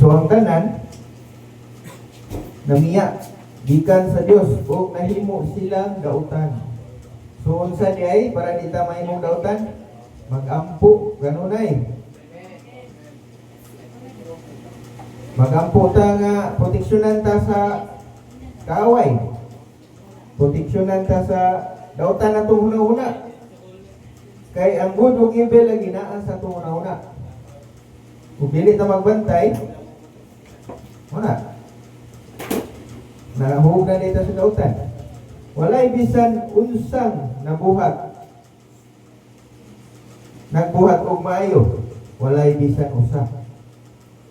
So ang tanan namiya gikan sa Dios ug nahimo silang dautan. So unsa di ay para di ta mahimong dautan? Magampo ganunay. Magampo ta nga proteksyonan ta sa kaaway. Proteksyonan ta sa dautan natong una-una. Kay ang good ug evil lagi naa sa atong una-una. Kung dili ta magbantay, wala. Nahug na dito sa dautan. Walay bisan unsang nabuhat. Nagbuhat og maayo, walay bisan usa.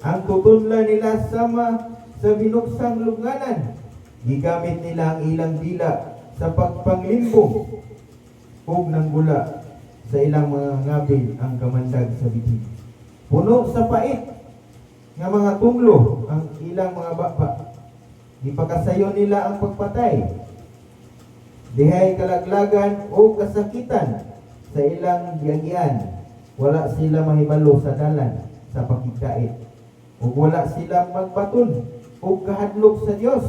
Ang tutunlan nila sama sa binuksang lubnganan. Gigamit nila ang ilang dila sa pagpanglimbong ug nanggula sa ilang mga ngabil ang kamandag sa bitin. Puno sa pait nga mga tunglo ang ilang mga baba. Gipakasayon nila ang pagpatay. Dihay kalaglagan o kasakitan sa ilang giagian. Wala sila mahibalo sa dalan sa pakigdait. O wala sila magbaton o kahadlok sa Dios.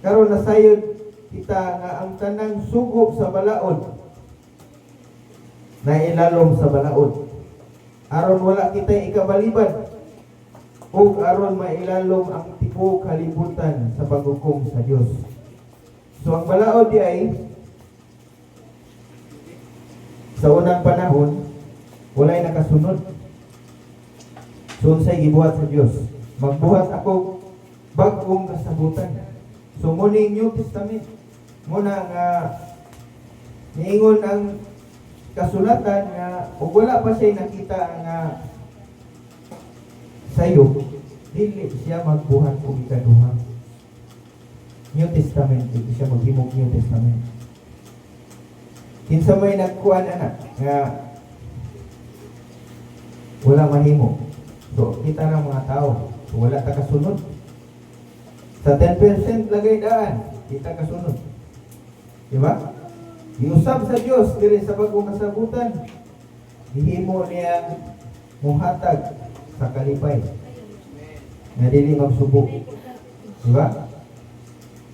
Karon nasayod kita nga ang tanang sugo sa balaod na ilalom sa balaod. Aron wala kita ikabalibad o aron mailalom ang tibuok kalibutan sa paghukom sa Dios. So ang balaod di ay sa unang panahon walay nakasunod. So unsay gibuhat sa Dios? Magbuhat ako bag-ong kasabutan. So muna New Testament muna nga niingon ang kasulatan nga ug wala pa siya nakita nga sayo dili siya magbuhat og ikaduha. New Testament, hindi siya maghimog New Testament. Kinsa may nagkuhan anak nga wala mahimo. So kita ng mga tao, so, wala ta kasunod. Sa 10% lagay daan, kita kasunod. Di ba? Giusab sa Dios diri sa bagong kasabutan. Gihimo niya muhatag sa kalipay. Nga dili magsubok. Di ba?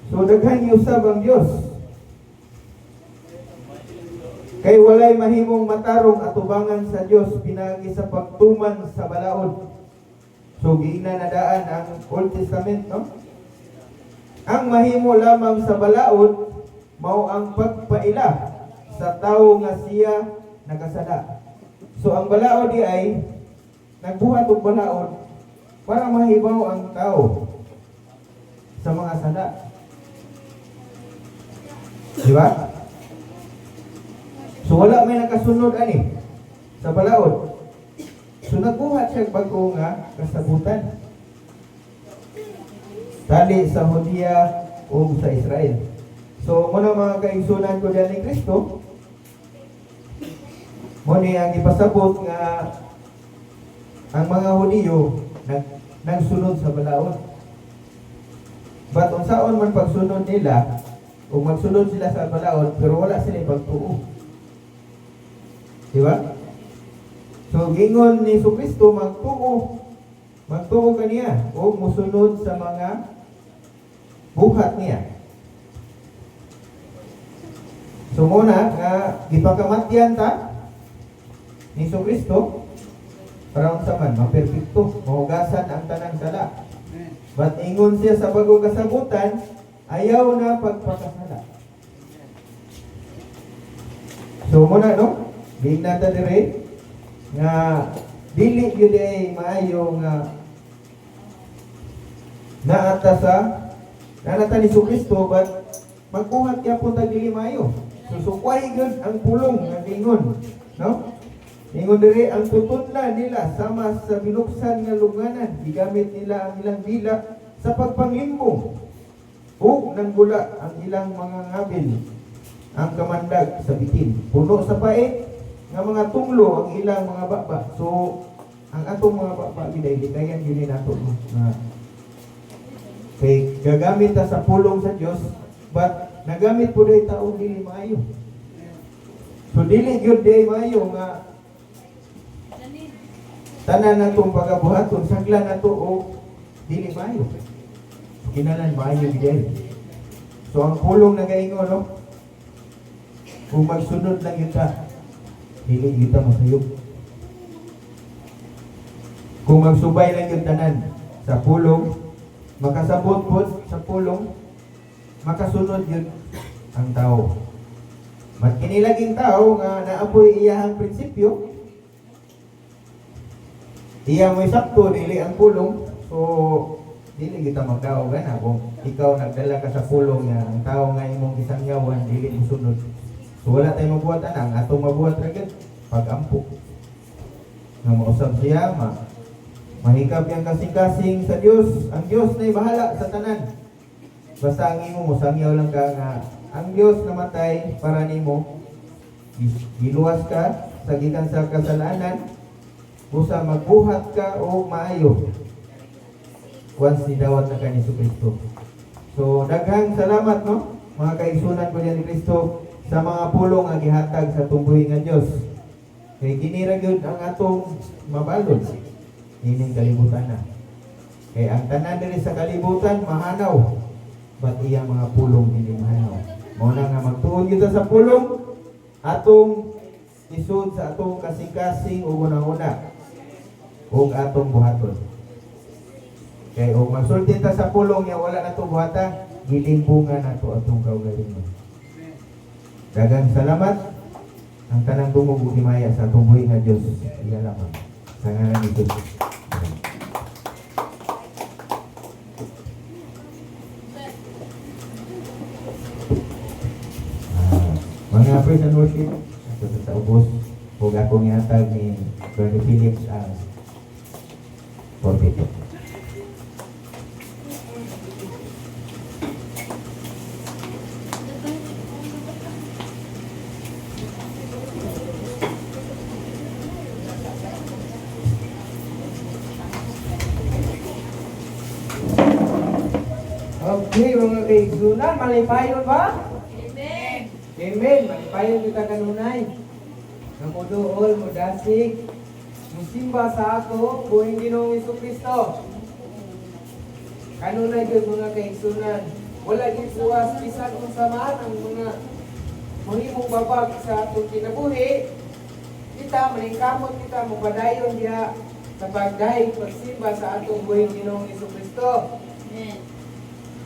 So daghan giusab ang Dios. Kay walay mahimong matarong atubangan sa Dios pinagi sa pagtuman sa balaod. So ginanadaan ang Old Testament, no? Ang mahimo lamang sa balaod mao ang pagpaila sa tawo nga siya nakasala. So ang balaod di ay nagbuhat og balaod para mahibaw ang tao sa mga sala. Di ba? So wala may nakasunod ani sa balaod. So nagbuhat siya bago nga kasabutan. Tali sa Hudiya o sa Israel. So muna mga kaigsunan ko diyan ni Kristo, muna ang ipasabot nga ang mga Hudiyo nagsunod sa balaod. But unsaon man pagsunod nila, kung magsunod sila sa balaod, pero wala sila pagtuo. Diba? So, gingon ni Kristo magtuo kaniya o musunod sa mga buhat niya. So, muna, gipakamatyan ta ni Kristo para unsa man, maperfecto, mahugasan ang tanang sala. But ingon siya sa bagong kasabutan, ayaw na pagpakasala. So muna no, bigna ta dire nga dili gyud ay maayo nga naata ni Kristo but magbuhat gyapon ta dili maayo. So sukway gyud ang pulong nga ingon, no? Ingon dire ang tutunlan nila sama sa binuksan nga lubnganan, gigamit nila ang ilang dila sa pagpanglimbong. O nanggula ang ilang mga ngabil ang kamandag sa bitin. Puno sa pait nga mga tunglo ang ilang mga baba. So ang atong mga baba giday-gidayan gyud nato na kay gagamit ta sa pulong sa Dios but nagamit po day taong dili maayo. So dili gyud day maayo nga tanan natong pagabuhaton sagla nato o dili maayo. Kinahanglan maayo gyud. So ang pulong nagaingon no, kung magsunod lang yun ka, dili kita masayog. Kung magsubay lang yung tanan sa pulong, makasabot po sa pulong, makasunod yun ang tao. Magkinilaging tao nga naapoy iyahang prinsipyo, iya mo'y sakto, dili ang pulong, so dili kita magkao gana kung ikaw nagdala ka sa pulong nga ang tao nga imong isangyawan dili mosunod. So wala tayong mabuhatan, ang atong mabuhat ra gyud pag-ampo. Nga mausab siya, mahikap yang kasing-kasing sa Dios. Ang Dios na'y bahala sa tanan. Basta ang imo musangyaw lang ka nga ang Dios namatay para nimo, giluwas ka sa gikan sa kasalanan, busa magbuhat ka o maayo once nidawat na ka ni Kristo. So daghang salamat no mga kaigsunan ko ni Kristo sa mga pulong nga gihatag sa tumbuhi nga Dios. Kay ginira gyud ang atong mabalod ining kalibutan na. Kay ang tanan diri sa kalibutan mahanaw, but iyang mga pulong dili mahanaw. Mao na nga magtuon kita sa pulong atong isud sa atong kasing-kasing ug una-una ug atong buhaton. Kay og magsulti ta sa pulong nga wala nato buhata, gilimbungan nato atong kaugalingon. Daghang salamat ang tanang tumog ug himaya sa atong buhi nga Dios. Iya lamang sa ngalan ni Jesus. Mga praise and worship sa ubos ug akong ihatag ni Brother Phillips as forfeit. Okay, mga kaigsunan, malipayon ba? Amen. Amen, malipayon kita kanunay. Namuduol, mudasig, musimba sa ako, buhing Ginoong Jesucristo. Kanunay yun mga kaigsunan. Wala din buwas, bisan kung samaan ang mga mahimong babag sa atong kinabuhi. Kita, maningkamot kita, mupadayon diha sa pagdahig, pagsimba sa atong buhing Ginoong Jesucristo. Amen.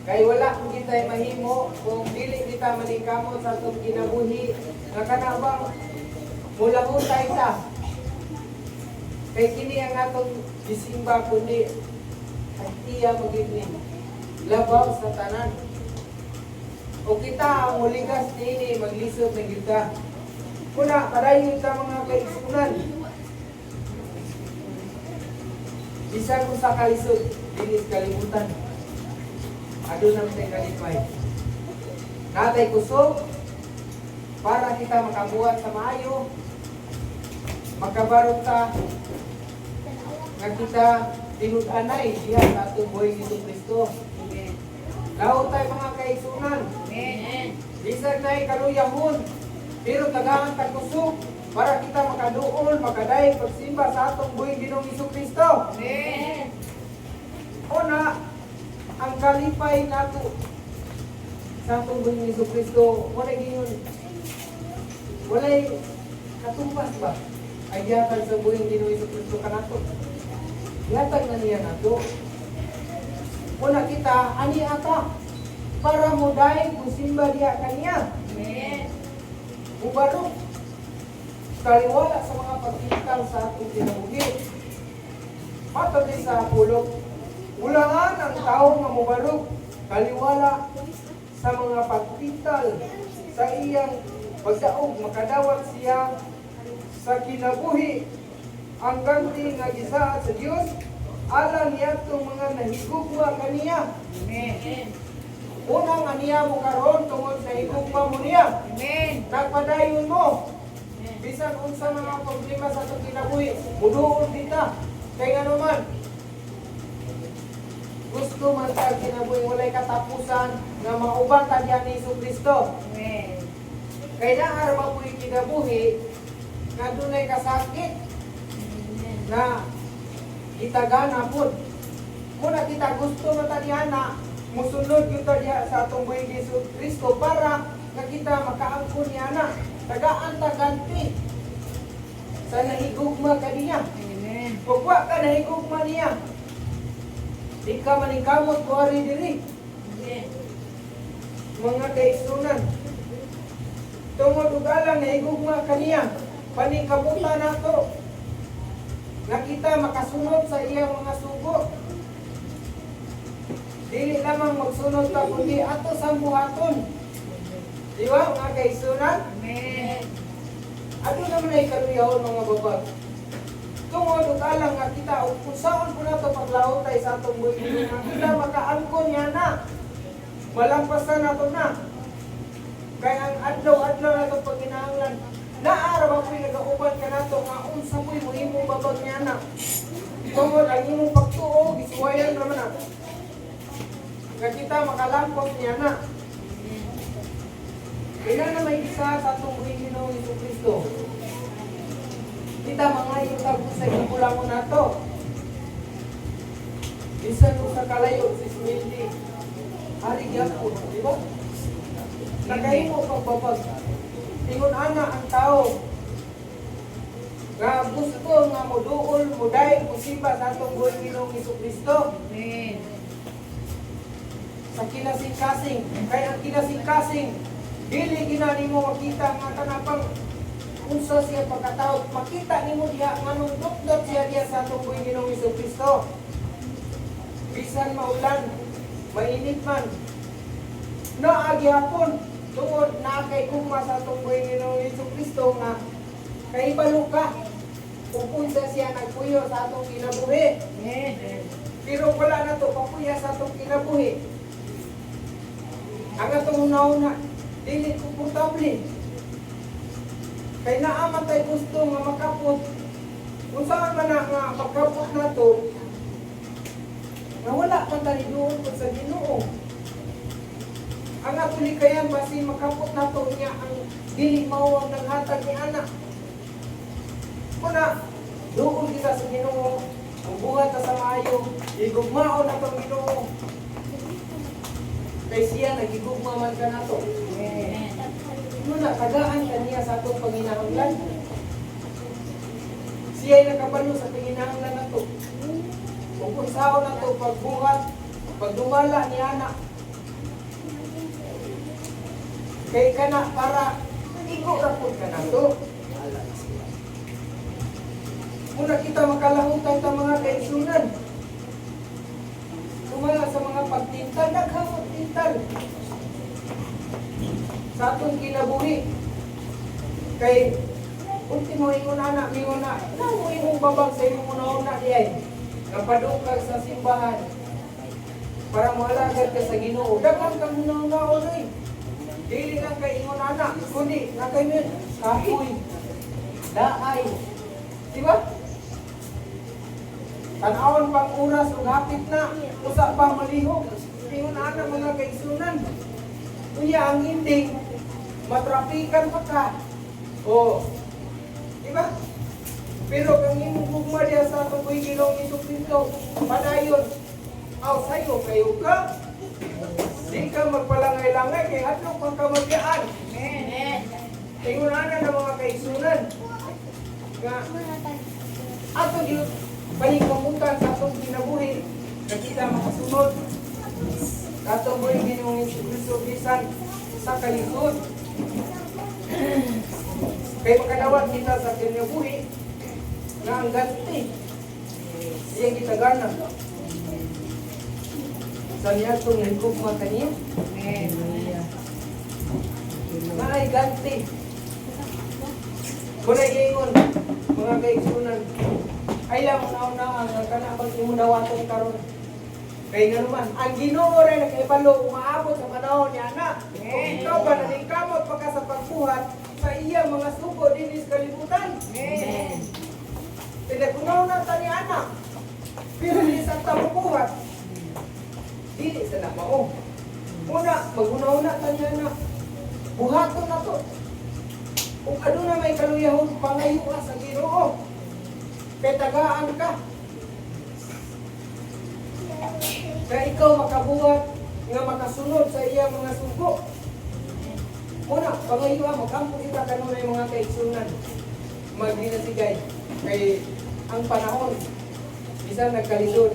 Kay wala kung kita mahimo kung dili kita maningkamot sa atong kinabuhi nga kanabang mula hutay ta. Kay kini ang atong gisimba kundi ang iya magiging labaw sa tanan. O kita ang muligas dini maglisod na kita. Kuna padayon ta mga kaigsunan. Bisan kung sa kalisod dinis kalimutan. Adun ang tayo kalipay. Natay kusog para kita makabuhat sa maayo, makabarot ta nga kita tinud-anay diha sa atong buhay ni Kristo. Amen. Laot tayo mga kaigsunan. Amen. Bisan na'y kaluyahon, pero tagaan ta kusog para kita makaduol, makadaig pagsimba sa atong buhay Ginoong Jesucristo. Amen. Una, ang kalipay nato sa atong buhay ni Jesucristo, wala ginyon. Walay katumpas ba? Ay yatag sa buhay ni Jesucristo kanato. Yatag na niya nato. Una kita, ani ata, para mo dahil kusimba diya kaniya. Amen. Mubarok. Kaliwala sa mga pagkikal sa atong kinabuhi. Matod sa pulong. Ulangan ang tao nga mubarok, kaliwala sa mga pagpital sa iyang pagdaog, makadawat siya sa kinabuhi. Ang ganti nga gisaad sa Dios, alang yatong mga nahigugma kaniya. Amen. Unang aniya mo karon tungod sa higugma mo niya. Amen. Nagpadayon mo. Bisan unsa mga problema sa atong kinabuhi, muduol kita. Kay nga naman, gusto man ta kinabuhi walay katapusan nga mauban ta diyan ni Jesucristo. Amen. Kay naa ra mabuhi kinabuhi nga dunay kasakit na gitagana pud. Muna kita gusto na tanyana, musunod kita diha sa atong buhay ni Hesus Kristo para nga kita makaangkon niya na. Tagaan taganti sa nahigugma kaniya. Amen. Pagwa ka nahigugma niya, di ka maningkamot buhari diri. Amen. Mga kaigsunan, tungod ug alang nahigugma kaniya, paningkabutan nato nga kita makasunod sa iyang mga sugo. Dili lamang magsunod ta kundi ato sa buhaton. Di ba mga kaigsunan? Amen. Ato naman ay kaluyahon mga babag. Tungod ug alang nga kita ug kung saan po nato paglahutay sa atong buhay nga kita makaangkon niya na. Malampasan nato na. Kaya ang adlaw-adlaw nato pagkinahanglan, naara ba po'y nagauban ka nato nga unsa po'y muhimong babag niya na. Tungod ang imong pagtuo, gisuwayan naman na. Nga kita makalampot niya na. Kaya na may isa sa atong buhay Ginoong Jesucristo. Kita mga yung sa ikulang mo na to. Bisan mo sa kalayo, sis Mildy. Hari gyapon, di ba? Nakahimo pagbabag. Tingon ana ang tao nga gusto nga moduol, moday, musimba sa atong buhay Ginoong Jesucristo. Amen. Sa kinasing-kasing. Kaya ang kinasing-kasing, dili ginani mo makita nga kanapang unsa siya pagkatao. Makita nimo diha nga nung dot siya diya sa atong buhay Ginoong Jesucristo. Bisan maulan, mainit man. Naagyapon, tungod na kay gugma sa atong buhay Ginoong Jesucristo nga kahibalo ka. Pupunta siya nagpuyo sa atong kinabuhi. Amen. Pero wala na to papuya sa atong kinabuhi. Ang atong una-una, dili komportable. Kay naaman tayo gusto nga makapot. Kung saan man na nga pagkapot na to, nga wala pa tayo doon sa Ginoo. Ang atong likayan basi makapot na to niya ang dili mawag ng hatag ni anak. Kuna, doon kita sa Ginoo, ang buhat na sa maayo, igugmaon na itong Ginoo. Kay siya, nagigugma man ka na to. Amen. Muna, tagaan ka niya sa itong panginahanglan. Siya'y nakabalo sa panginahanglan na to. Kung kunsaon na to, pagbuhat, pagdumala ni anak. Kay ka na, para igo rapod ka na to. Muna kita makalahutan sa mga kaigsunan. Tumala sa mga pagtintal, naghamot tintal. Sa atong kinabuhi. Kay, ultimo ingon anak, mingon na, mo imong babag sa imong una-una diay. Napadukag sa simbahan. Para moalagad ka sa Ginoo. Daghang kang una-una eh. Dili lang kay ingon anak, kundi na kay men, kahoy, daay. Diba? Tanawon pang oras ug hapit na, usa pa malihog. Ingon ana mga kaigsunan. Kuya ang ending, matrapikan pa ka. O, diba? Pero kung imong gugma diya sa atong buhay Ginoong Jesucristo, padayon, aw sayo kayo ka. Di ka magpalangay-langay kay hadlok pang kamagyaan. Amen. Ingon ana ng mga kaigsunan. Nga, ato gyud paningkamutan sa atong kinabuhi na kita makasunod atong buhay Ginoong Jesucristo bisan sa kalisod. Kay makadawat kita sa kinabuhi nga ang ganti iyang gitagana sa niyatong nagkugma kaniya Amen. nga ay ganti. Kuna iingon mga kaigsunan, ay lang una-una ang kanabang imunawaton karon. Kaya nga naman, ang Ginoo rin nakaibalo, umaabot sa panahon niya na. Kung ikaw ba naningkamot pagka sa pagbuhat, sa iya mga sugo din is kalibutan. Amen. Pinagunaw na ta ni anak. Pero hindi sa tabubuhat. Dili sa namao. Una, magunaw na ta ni anak. Buhaton na to. Kung ano na may kaluyahon, pangayo ka sa Ginoo. Kaya tagaan ka na ikaw makabuhat nga makasunod sa iyang mga sugo. Muna, pangayon magampo kita kanunay mga kaigsunan. Magdinasigay kay ang panahon bisan nagkalisod.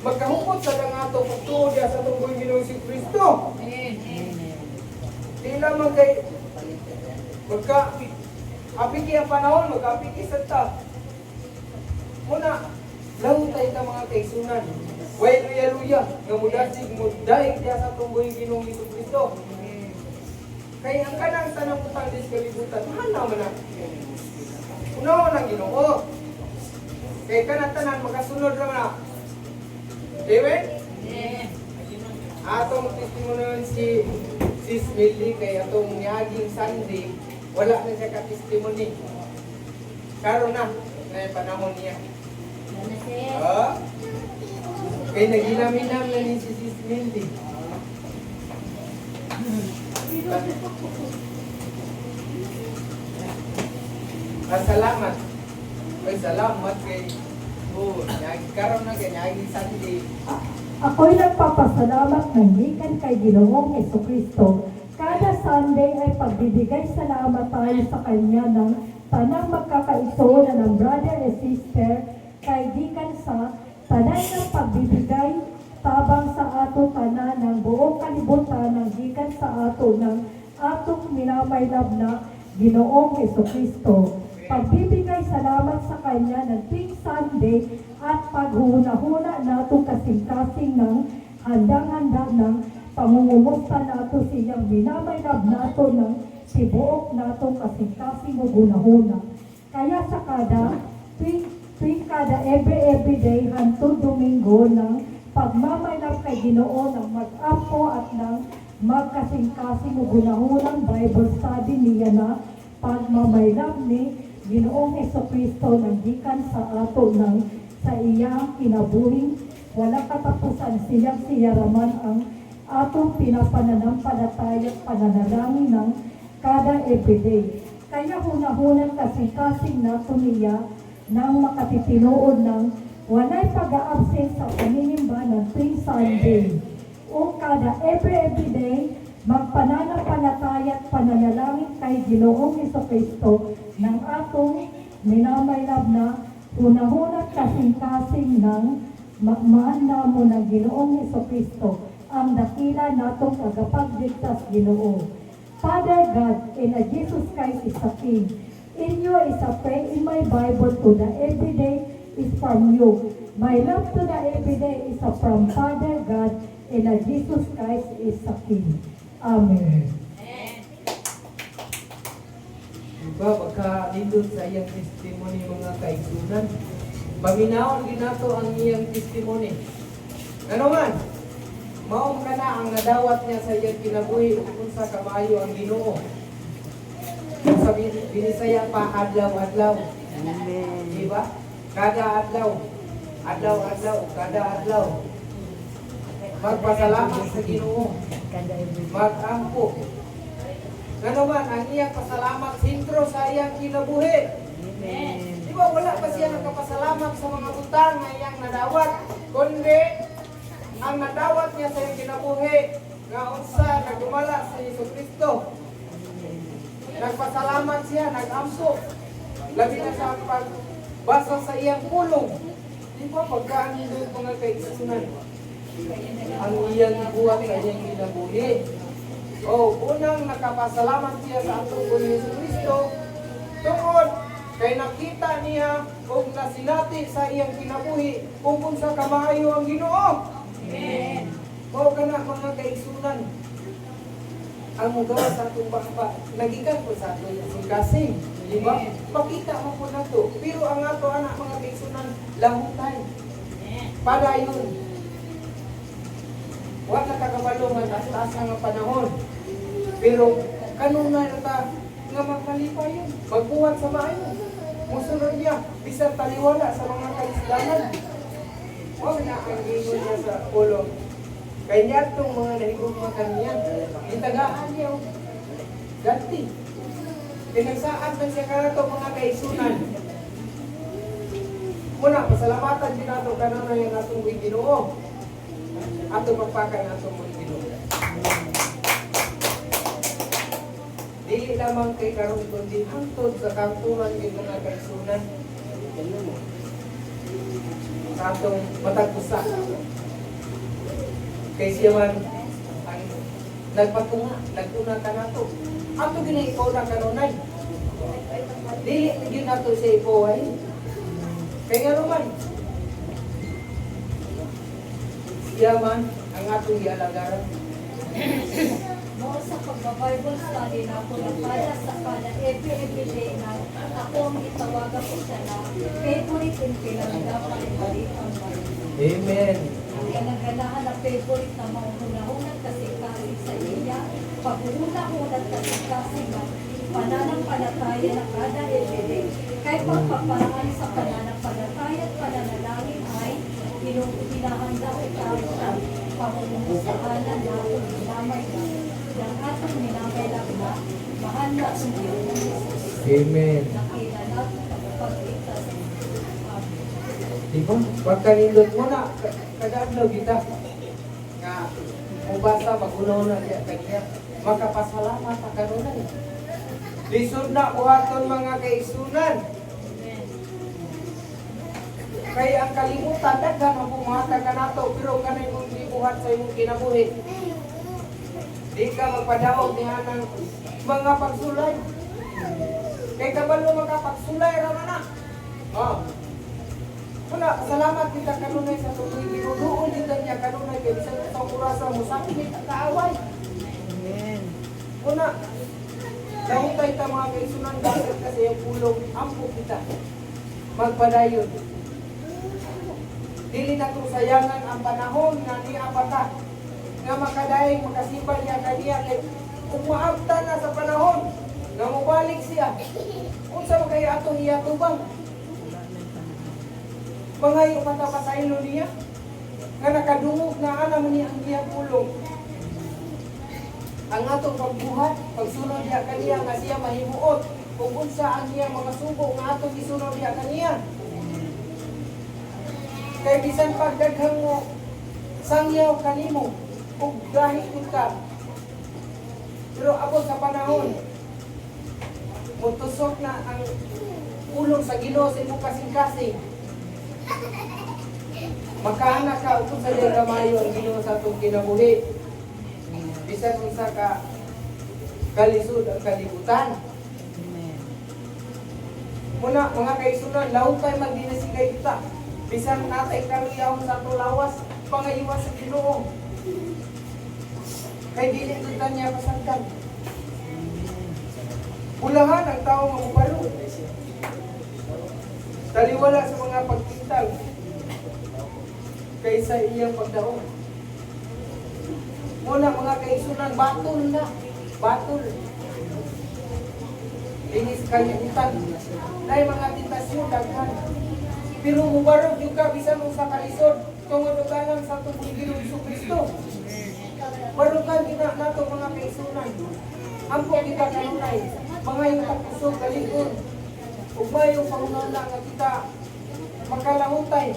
Magkahukot sa dangato pagtuod sa tungkol Ginoong si Kristo. Di lamang kay apiki ang panahon, magka-apiki sa ta. Muna, lahutay ka mga kaigsunan. Way luya-luya, nga mudasig mo dahil diya sa tungkol Ginoong si Kristo. Kaya ang kanang tanang putang dis kalibutan, mahal naman na. Unaw ng Ginoo. Kaya kanang tanan makasunod naman na. Amen? Atong testimony si Sis Millie kay atong niaging Sunday, wala na siya ka-testimony. Karon na panahon niya. Kaya naginaminam na ni si Sis Millie. Salamat. Salamat kay karon na kanyang Sunday. Ako'y nagpapasalamat ng gikan kay Ginoong Jesucristo. Kada Sunday ay pagbibigay salamat tayo sa Kanya ng tanang magkakaigsuonan ng brother and sister kay gikan sa tanan ng pagbibigay tabang sa ato tanan ng buong kalibutan ng gikan sa ato ng atong minamaylab na Ginoong Jesucristo. Pagbibigay salamat sa Kanya ng tuwing Sunday at paghuna-huna nato kasing-kasing ng handang-handa ng pangungumusta nato siyang minamaylab nato ng tibuok nato kasing-kasing huna-huna. Kaya sa tuwing kada every day hantod Domingo ng pagmamaylab kay Ginoo ng mag-apo at ng magkasing-kasing huna-hunang Bible study niya na pagmamaylab ni Ginoong Jesucristo ng gikan sa ato ng sa iyang kinabuhing wala katapusan siya raman ang atong pinapananampalataya at pananalangin ng kada everyday. Kaya hunahunang kasing-kasing nato niya nang makatitinuod ng walay pag-a-absent sa paninimba ng tuwing Sunday. O kada everyday magpananampalataya at pananalangin kay Ginoong Jesucristo ng atong minamaylab na hunahunat kasing-kasing ng magmaan namo ng Ginoong Jesucristo ang dakila natong tagapagligtas Ginoo. Father God, and Jesus Christ is the King. In you is a pray in my Bible to the everyday is from you. My love to the everyday is from Father God, and Jesus Christ is the King. Amen. Diba, magka-nindot sa iyang testimony mga kaigsunan. Paminaon din nato ang iyang testimony. Ano man, maong ka na ang nadawat niya sa iyang kinabuhi kung sa kamayo ang Ginoo. Sa binisaya pa, adlaw-adlaw. Diba? Kada adlaw. Adlaw-adlaw. Kada adlaw. Magpasalamat sa Ginoo. Mag-ampo. Ano man, ang iyang pasalamat sintro sa iyang kinabuhi. Di ba, wala pa siya nagkapasalamat sa mga utang na iyang nadawat. Kundi, ang nadawat niya sa iyang kinabuhi, nga unsa, nagdumala sa Jesucristo. Nagpasalamat siya, nag-ampo. Labi na sa pagbasa sa iyang pulong. Di ba, pagkaanindot mga kaigsunan. Ang iyang buhat sa iyang kinabuhi. Unang nakapasalamat siya sa atong Panginoon Jesucristo tungod kay nakita niya kung nasinati sa iyang kinabuhi kung sa kamaayo ang Ginoo. Amen. Mao kana mga kaigsunan. Ang mugawa sa atong bakba nagikan po sa atong kasing-kasing, di ba? Pakita mo po nato. Pero ang ato anak mga kaigsunan lahutay. Padayon. Wala kagabalungan at taas nga panahon. Pero kanunay na ta nga magmalipay yun. Magbuhat sa maayo. Musunod niya. Bisang taliwala sa mga kaisdanan. Huwag na ang ingon niya sa ulo. Kaya niya itong mga nahigugmakan niya. Itagaan niya. Ganti. Pinagsaad na siya kanato mga kaisunan. Muna, pasalamatan din nato kanunay ang atong Ginoo. ato magpakan ato mo Ginoo. Dili lamang kay karon kundi hangtod sa kanturan ng mga kaigsunan. Sa atong matag usa. Kay siya man ang nagtuna ka nato. Ato ginay ikaw na kanunay. Dili gyud nato sa ipuhay. Kay nga naman, siya man ang atong ialagaran. Mo sa pagba-Bible study na ako na sa kada every day na ako ang itawagan ko siya na favorite in pinagdapan ng balitang Bible. Amen. Ang ganaganahan na favorite na maunang kasi kasi sa iya, pag-una-unat kasi na pananampalataya na kada everyday. Kahit pagpaparaan sa pananampalataya at pananalangin ay hinahanda ko tayo sa pamumusahanan na itong minamay na ng atong minamay lang na mahal na ang Diyos ng Jesus. Amen. Nakita natin ang pagligtas. Diba? Pagkanindot mo na, kadablaw kita. Nga, mubasa, magunaw na niya kanya. Makapasalamat ka kanunay. Lisod na buhaton mga kaisunan. Kaya ang kalimutan, daghan ang buhatan ka nato, pero kanay mong buhat sa imong kinabuhi. Di ka magpadaog niya ng mga pagsulay. Kaya kabalo makapagsulay raman na. Oh. Kuna, salamat kita kanunay sa tuloy. Binuduon dito niya kanunay kaya bisan itong kurasa mo sa akin kaaway. Amen. Kuna, lahutay ta mga kaisunan dapat kasi yung pulong ampo kita. Magpadayon. Dili na kung sayangan ang panahon nga niya bata nga makadayang makasibal niya kaniya kay kung maabta na sa panahon nga mubalik siya unsa man kaya atong iyatubang pangayo patapasaylo niya nga nakadungog na ana mo niya ang iyang pulong ang atong pagbuhat pagsunod niya kaniya nga siya mahimuot kung unsa ang iyang mga sugo nga atong isunod niya kaniya. Kaya bisan pagdaghang mo sangyaw kanimo ug gahit ka. Pero abot sa panahon mutusok na ang ulong sa Ginoo sa imong kasing-kasing. Makaana ka ug sa gamayo ang Ginoo sa atong kinabuhi. Bisan unsa ka kalisod ang kalibutan. Muna mga kaisunan, lahutay magdinasigay kita. Bisan natay karuyahon sa tulawas, pangayiwas sa Ginoo. Kay dili tutan niya pasagdan. Ulahan ang tao nga mubalo. Taliwala sa mga pagtintag kaysa iyang pagdaon. Muna mga kaisunan, batol na. Batol. Linis kalimutan. Dahil mga tentasyon, daghan. Pero mubarog yung ka, bisan mo sa kalisod, tungod ugalang sa itong Ginoo Jesucristo. Barugan kita nato mga kaisunan. Ampo kita kanunay. Mga yung tapusog, kalikod. Ug mayong pangunala nga kita makalahutay.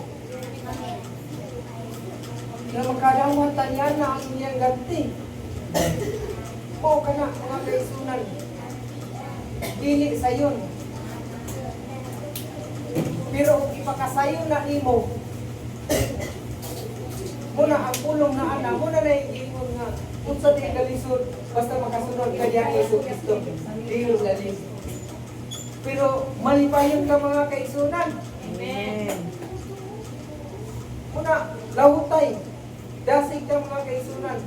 Na makadawatan yan na ang inyong ganti. O kana mga kaisunan. Dili sayon. Pero kung ipakasayo na nimo, muna ang pulong na ana, muna na iingon nga, kung sa di kalisod, basta makasunod ka diyan Yesu Cristo, dili galis. Pero malipayon ka mga kaisunan. Amen. Muna, lahutay, dasig ka mga kaisunan.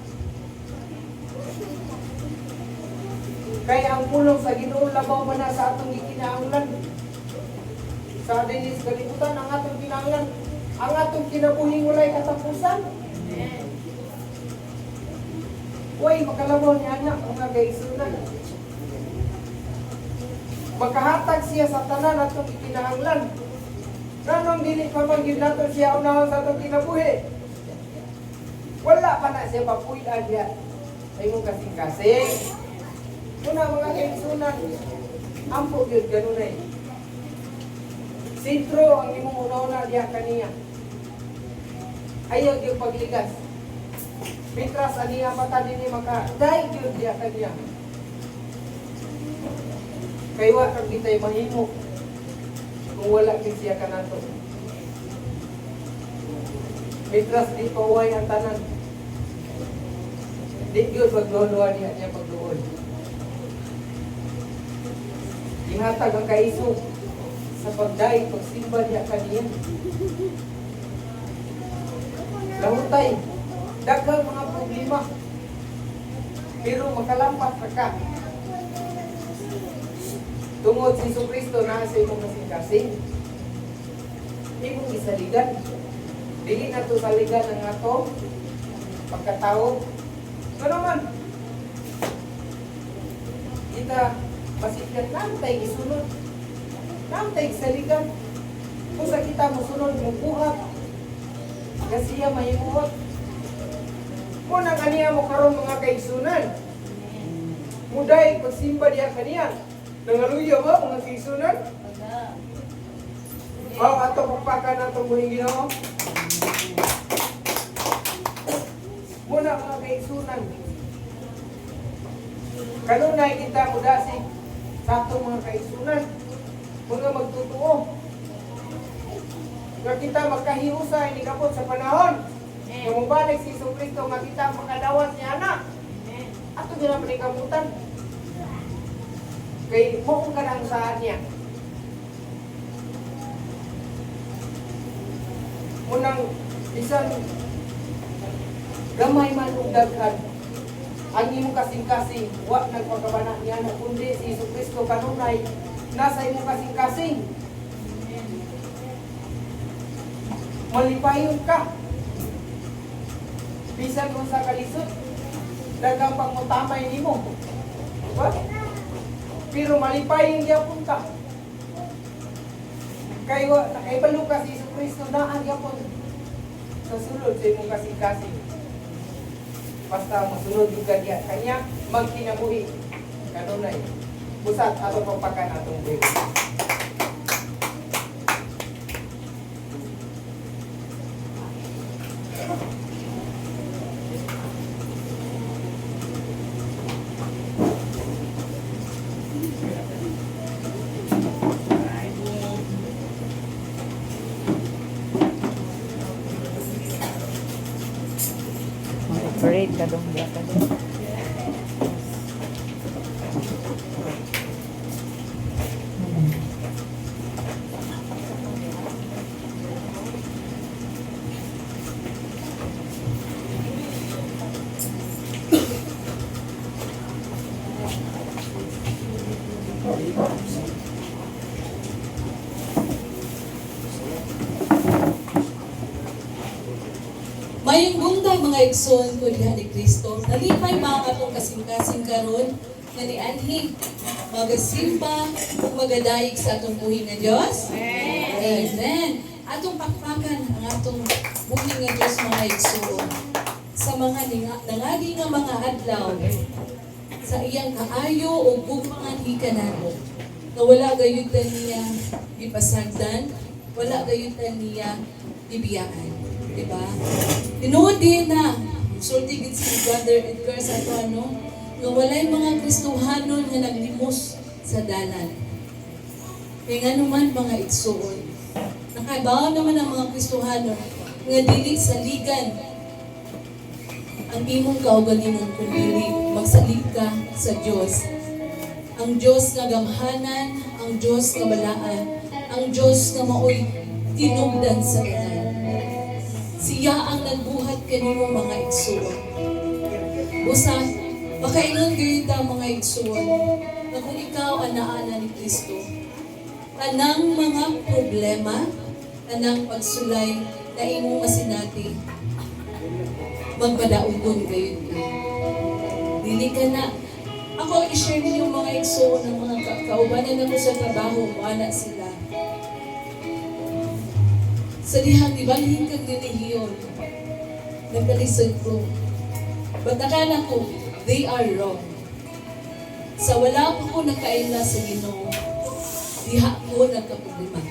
Kaya ang pulong sa Ginoo labaw man na sa atong gikinahanglan. Sa dinis kalibutan ang atong kinahanglan, ang atong kinabuhing walay katapusan. Amen. Uy, makalabaw niya na mga kaisunan. Makahatag siya sa tanan atong ikinahanglan. Ganong dili pa manggid nato siya unahon sa atong kinabuhi. Wala pa na siya papuy-an diya sa imong kasing-kasing. Muna mga kaisunan, ampo gyud kanunay. Sentro ang imong una-una diya kaniya. Ayaw yung pagligas. Mitras aniya mata din maka dai gyud dia kaniya. Kay wa kag kitay mahimo kung wala gid siya kanato. Mitras di paway ang tanan. Di gyud pagduwa niya pagduol. Ihatag ang kaisog sa pagdai pagsimba niya kaniya. Lahutay, daghang mga problema. Pero makalampas ra ka. Tungod si Jesucristo na sa imong kasing-kasing. Imong isaligan. Dili na to saligan ang ato pagkatao. So naman, kita pasikat naman tayo isunod. Naman tayo isaligan. Kung sa kita musunod, mubuhat. Kasi siya mahimuot. Kung ang kaniya mo karon mga kaigsunan, muday pagsimba diya kaniya. Nangaluya ba mga kaigsunan? Ato pagpakan na itong buhing Ginoo. Muna mga kaigsunan. Kanunay kita mudasig sa itong mga kaigsunan. Mga magtutuo. Nga kita magkahiusay ni kapot sa panahon. Nga mubalik si Jesucristo nga kita makadawat niya anak. Ato gina panikamutan. Kay buong ka ng saan niya. Munang isang gamay man ug daghan. Ang imong kasing-kasing, wa nagpagkabana niya na kundi si Jesucristo kanunay nasa imong kasing-kasing. Malipayon ka. Bisan mo sa kalisod, dagang pangmutamay nimo. Diba? Pero malipayon gyapon ka. Kay balo ka si Jesucristo na gyapon sa sulod sa imong kasing-kasing. Basta masunod yung kanya, magkinabuhi. Kanunay. Busat ato pagpakan atong buhay. Operate ka dong biya ka dong. Mayong bunday mga igsoon ko diha ni Kristo. Nalipay mga katong kasing-kasing karon nga ni anhi magasimba ug magadayeg sa atong buhi nga Dios. Amen. Atong pakpakan ang atong buhi nga Dios mga igsoon. Sa mga nangagi nga mga adlaw sa iyang kaayo ug bugmangan hikanano. Na wala gayud niya ipasagdan, wala gayud niya ibiyaan. Diba? Tinuod din na, sulti gid si Brother Edgar sa ito nga walay mga Kristohanon nga naglimos sa dalan. Kaya nga naman mga igsoon, nakabaw naman ang mga Kristohanon nga dili saligan ang imong kaugalingon kung dili magsalig ka sa Dios. Ang Dios nga gamhanan, ang Dios nga balaan, ang Dios nga maoy tinubdan sa kanan. Siya ang nagbuhat kanimo mga igsoon. Busa, makaingon gayon ta mga igsoon, na kung ikaw ana-ana ni Kristo, tanang mga problema, tanang pagsulay na imong masinati, magpadaugon gayon ka. Dili ka na. Ako, i-share ninyo mga igsoon ng mga kaubanan ako sa trabaho, wala sila. Sa dihang ibalhin kang relihiyon, nagkalisod ko. Batakan ako, they are wrong. Sa wala pa ko nakaila sa Ginoo, diha ko nagkaproblema.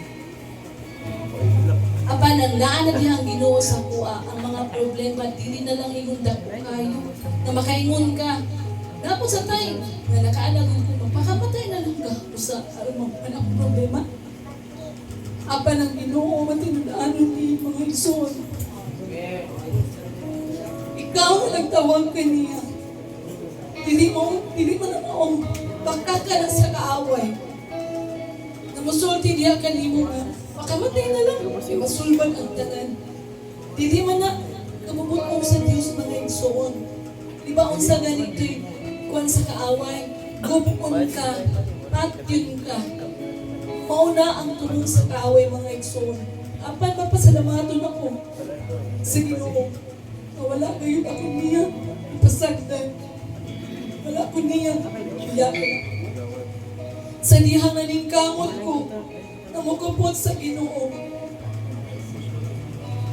Apan ang laan na dihang Ginoo sa kuha, ang mga mga problema, dili na lang ingon dako kayo, na makaingon ka. Dapat sa time, na nakaalagon ko, magpakamatay na lang ka. Usa, aron ang problema. Apa ng Ginoo, matinudaanon ni mga igsoon. Ikaw ang nagtawag ka niya. Dili mo na maong baka ka na sa kaaway. Namusulti diya kanimo nga, makamatay na lang, kasi masulban ang tanan. Dili man na kamubutong sa Diyos mga igsoon. Di ba unsa ganito'y kuwan sa kaaway, gubukon ka, patyon ka. Mauna ang tulong sa kaaway mga igsoon. Apan mapasalamaton ako sa Ginoo. Wala ngayon ako niya, ipasagdan. Wala ko niya, iyakin. Sa dihang naningkamot ko, na mukupot sa Ginoo.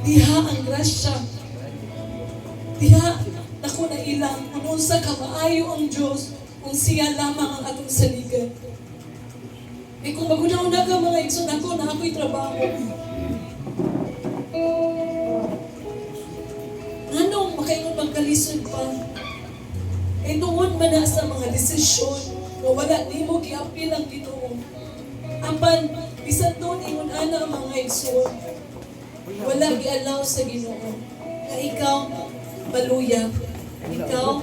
Diha ang grasya. Diha ako na ilang, kung sa kamaayo ang Diyos, kung siya lamang ang atong saligan. Eh kung magunaw-una ka mga igsoon ako, na ako'y trabaho. Anong makaingon magkalisod pa? Eh tungod man na sa mga desisyon na wala ni mo giapil ang Ginoo. Apan, bisan doon ingon ana ang mga igsoon. Wala gialaw sa Ginoo. Na ikaw maluya, ikaw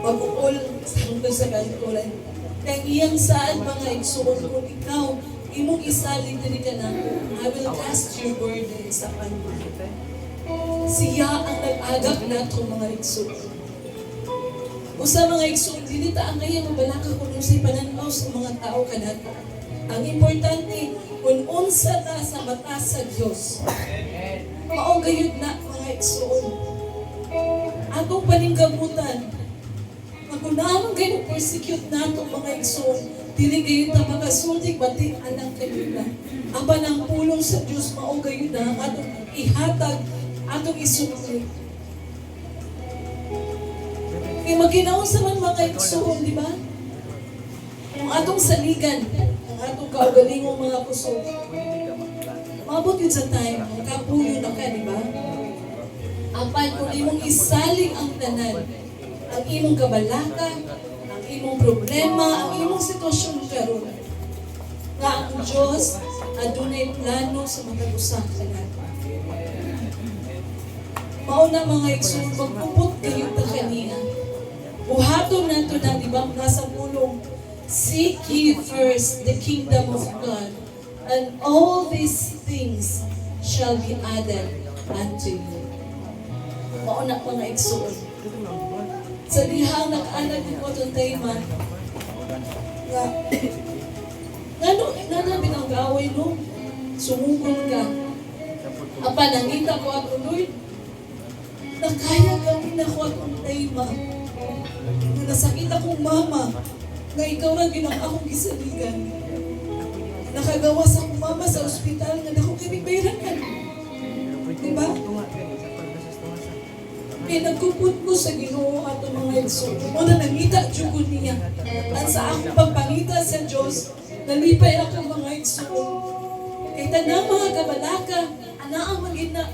mabukol sa hanggang sa kalikulan. Kaya iyang saan mga igsoon kung ikaw imong isalig diri ka na, I will cast your burden sa Kanya. Siya ang nag-agap nato mga igsoon. Usa mga igsoon, dili ta ang kaya mabalaka kung unsay pananaw sa mga tao kanato. Ang importante, kung unsa na sa mata sa Dios. Mao gayud na mga igsoon. Atong paningkamutan, magunahon kayo persecute nato mga igsoon, dili gayud ta makasulti pati anang kanila. Apan ang pulong sa Dios mao gayud na atong ihatag, atong isukli. Kaya maginaon sa man mga igsoon, di ba? Kung atong saligan, ang atong kaugalingong mga puso, maabot yun sa time, magkapuyo na ka, di ba? Apan kung imong isaling ang tanan, ang imong kabalaka, ang imong problema, ang imong sitwasyon karon, nga ang Diyos adunay plano sa matag-usak ka natin. Mauna mga igsoon, magpupot kayo ta kaniya. Buhaton nato na, di ba, nasa pulong, seek ye first the kingdom of God, and all these things shall be added unto you. Mauna mga igsoon. Sa dihang nag-anak ko itong tema, nga binanggaway no, sumugod ka. Apa, nangita ko ako, Lord, nakaya kami na ko akong tema. Nasakit akong mama, nga ikaw na ginang akong gisaligan. Nakagawa sa akong mama sa ospital, nga ako kinibayran ka. Diba? Kaya nagkupot ko sa Ginoo ato mga igsoon. O na nangita ko niya. At sa akong pagpangita sa Diyos, nalipay ako mga igsoon. Kaya tanang mga kabalaka, anaang magina,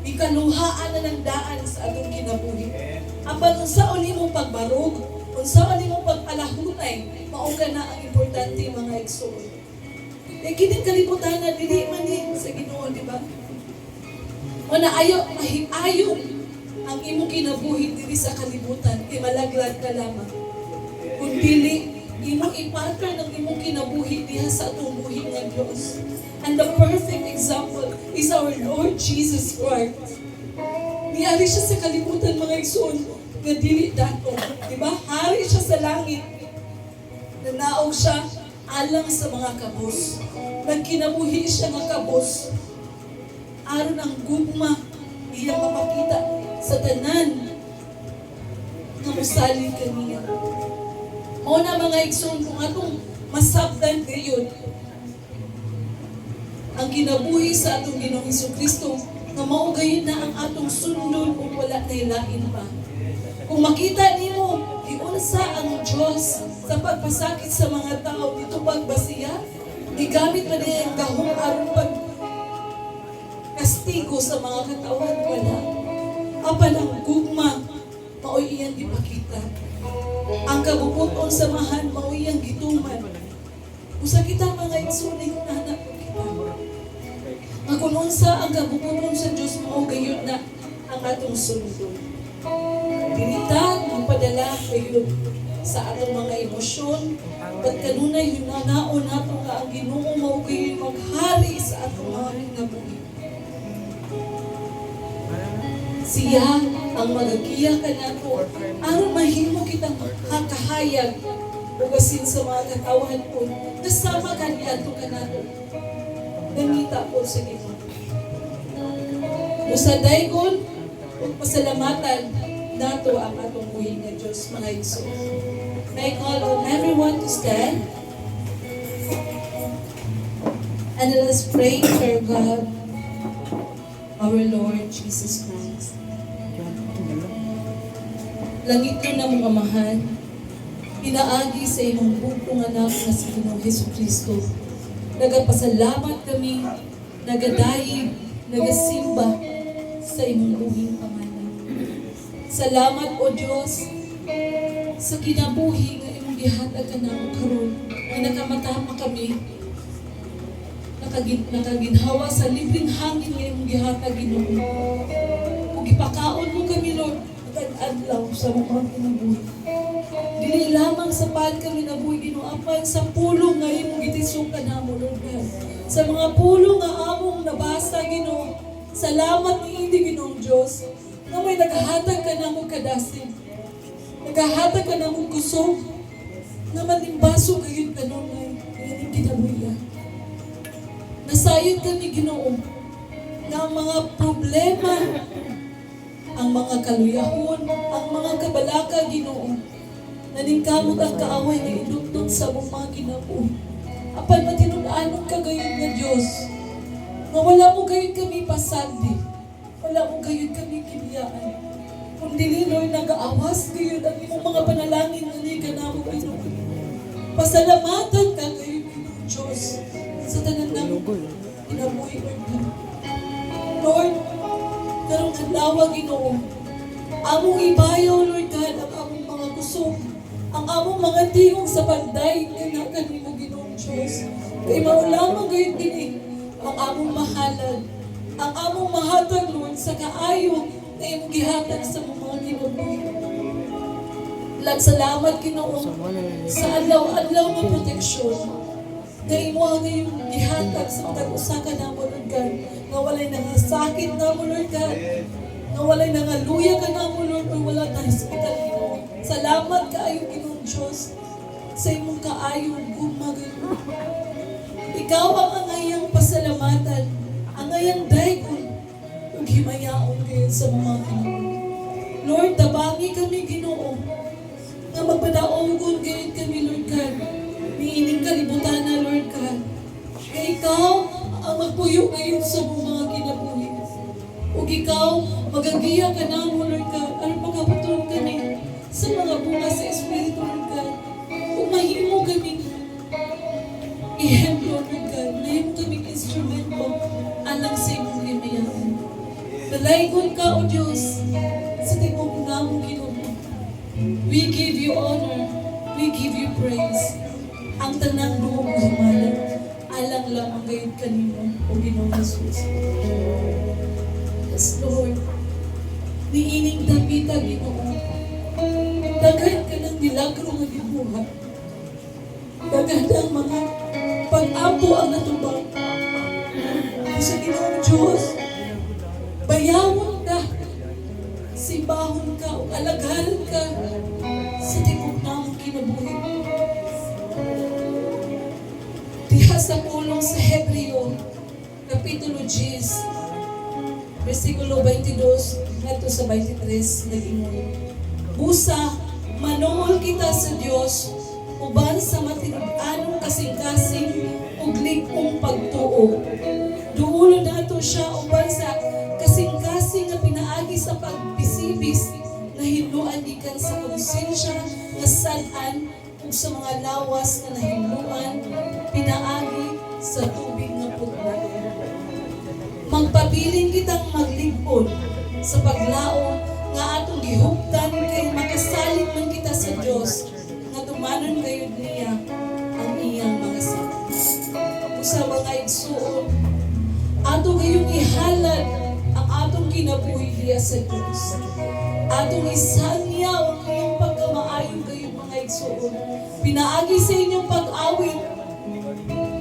ikaluhaan na ng daan sa atong kinabuhi. Apan unsaon imong pagbarog, unsaon imong pagpalahunay, mao na ang importante mga igsoon. Kaya kining kalibutan na dili man ni sa Ginoo, di ba? O na ayo ang imong kinabuhi diri sa kalibutan kay malaglag ka lamang. Kung dili imong ipartner ng imong kinabuhi diha sa atong buhi nga Dios. And the perfect example is our Lord Jesus Christ. Niari siya sa kalibutan mga igsoon nga dili dato, di ba? Hari siya sa langit. Nanaog siya alang sa mga kabos. Nagkinabuhi siya nga kabos. Aron ang gugma iya mapakita sa tanan nga musalig kaniya. O na mga igsoon, kung atong masabdan gayon ang kinabuhi sa atong Ginoong Hesukristo, nga mao gayon na ang atong sundon kung wala nay lain pa. Kung makita nimo giunsa ang Dios sa pagpasakit sa mga tao dito pagbasiya, gigamit pa niya ang gahom aron pag kastigo sa mga katawan, wala. apan ang gugma maoy iyang ipakita. Ang kabubuton samahan maoy iyang gituman. Usa kita mga igsuling anak kita. Nga kung unsa ang kabubuton sa Dios mao gayud na ang atong sundon. Dinita ang padala gayud sa atong mga emosyon, at kanunay hinanaon nato nga ang Ginoo mao gayud maghari sa atong mga kinabuhi. Siya ang magagiya kanato aron mahimo kitang makahayag o basin sa mga katawan po kasama kaniya ito kanato. Nangita po sa Ginoo. Musaday kon pasalamatan nato ang atong buhi nga Diyos mga igsoon. May I call on everyone to stand and let us pray to our God, our Lord Jesus Christ. Langit ko na mga amahan, pinaagi sa imong bugtong anak na si Ginoong Jesucristo. Nagapasalamat kami, nagadayig, nagasimba sa imong buhing pangalan. Salamat o Diyos sa kinabuhi nga imong gihatag kanamo karon nga nakamatama kami. Nakaginhawa sa libreng hangin nga imong gihatag Ginoo. Ug ipakaon mo kami Lord adlaw sa mga kinabuhi. Dili lamang sa pad kami nabuhi Ginoo apan sa pulong nga imong gitisok kanamo Lord God. Sa mga pulong nga among nabasa Ginoo. Salamat niindi Ginoong Dios nga may naghatag kanamo kadasin. Naghahatag ka ng kusog na malimbaso gayud kanunay ngayon kinabuhi. Nasayod kami Ginoo na ang mga problema, ang mga kaluyahon, ang mga kabalaka Ginoo, naningkamot ang kaaway nga idugtong sa mga kinabuhi. Apan matinud-anon ka gayud nga Dios, nga wala mo gayud kami pasagdi, wala mo gayud kami kiniyaan. Kung dili Lord nag-aawas gayud ang imong mga panalangin nga ni kanamo Ginoo. Pasalamatan ka gayud Ginoo Dios sa tanan ng kinabuhi Lord. Karong adlaw Ginoo, among ibayaw Lord God ang among mga kusog, ang among mga tingog sa panday nga kanimo Ginoo Dios. Kay mao lamang gayud kini ang among mahalad, ang among mahatag Lord sa kaayo na imong gihatag sa mga kinabuhi. Salamat Ginoo sa adlaw-adlaw nga proteksyon na imo nga yung gihatag sa tag-usa ka namo Lord God, nga walay nangasakit namo Lord God, nga walay nangaluya ka namo Lord, o wala na hospital Ginoo. Salamat kaayo Ginoong Dios sa imong kaayong gumagano. Ikaw ang angayang pasalamatan, angayang dayon ug himayaon kayo sa mga kinabuhi. Lord, tabangi kami Ginoo nga magpadaogon gayud kami Lord God. Niining kalibutan na Lord God. Kaya ikaw ang magpuyo ngayon sa mga kinabuhi. Ug ikaw magagiya ka namo Lord God aron magaputol kami sa mga bunga sa Espiritu Lord God. Ug mahimo kami ihemplo Lord God. Mahimo kami instrumento alang sa imong limayahan. Dalaygon ka o Diyos sa tingog namong Ginoo. We give you honor. We give you praise. Ang tanang buong himalan, alang lamang gayud kanimo o Ginoong Jesus. Yes, Lord. Niining dapita Ginoo. Daghan ka ng milagro nga gibuhat. Daghan ang mga pag-apo ang natubang. Sa Ginoong Diyos, bayawon ka, simbahon ka, o alagaran ka sa tingog namong kinabuhi. Diha sa pulong sa Hebreo, Kapitulo 10, versikulo 22, nato sa 23, nag-ingon. Busa, manool kita sa Dios, uban sa matinud-anong kasing-kasing ug ligpong pagtuo. Duulo nato siya uban sa kasing-kasing nga pinaagi sa pagbisibis na hinluan ikan sa konsensya nga sad-an ug sa mga lawas na nahinluan pinaagi sa tubig nga putla. Magpabiling kitang maglingkod sa paglaom nga atong gihuptan kay makasalig man kita sa Dios nga tumanon gayud niya ang iyang mga sala. Usa mga igsuon, ato gayong ihalad ang atong kinabuhi diya sa Dios. Atong isangyaw ang iyong pagkamaayo gayong mga igsuon. Pinaagi sa inyong pag-awit,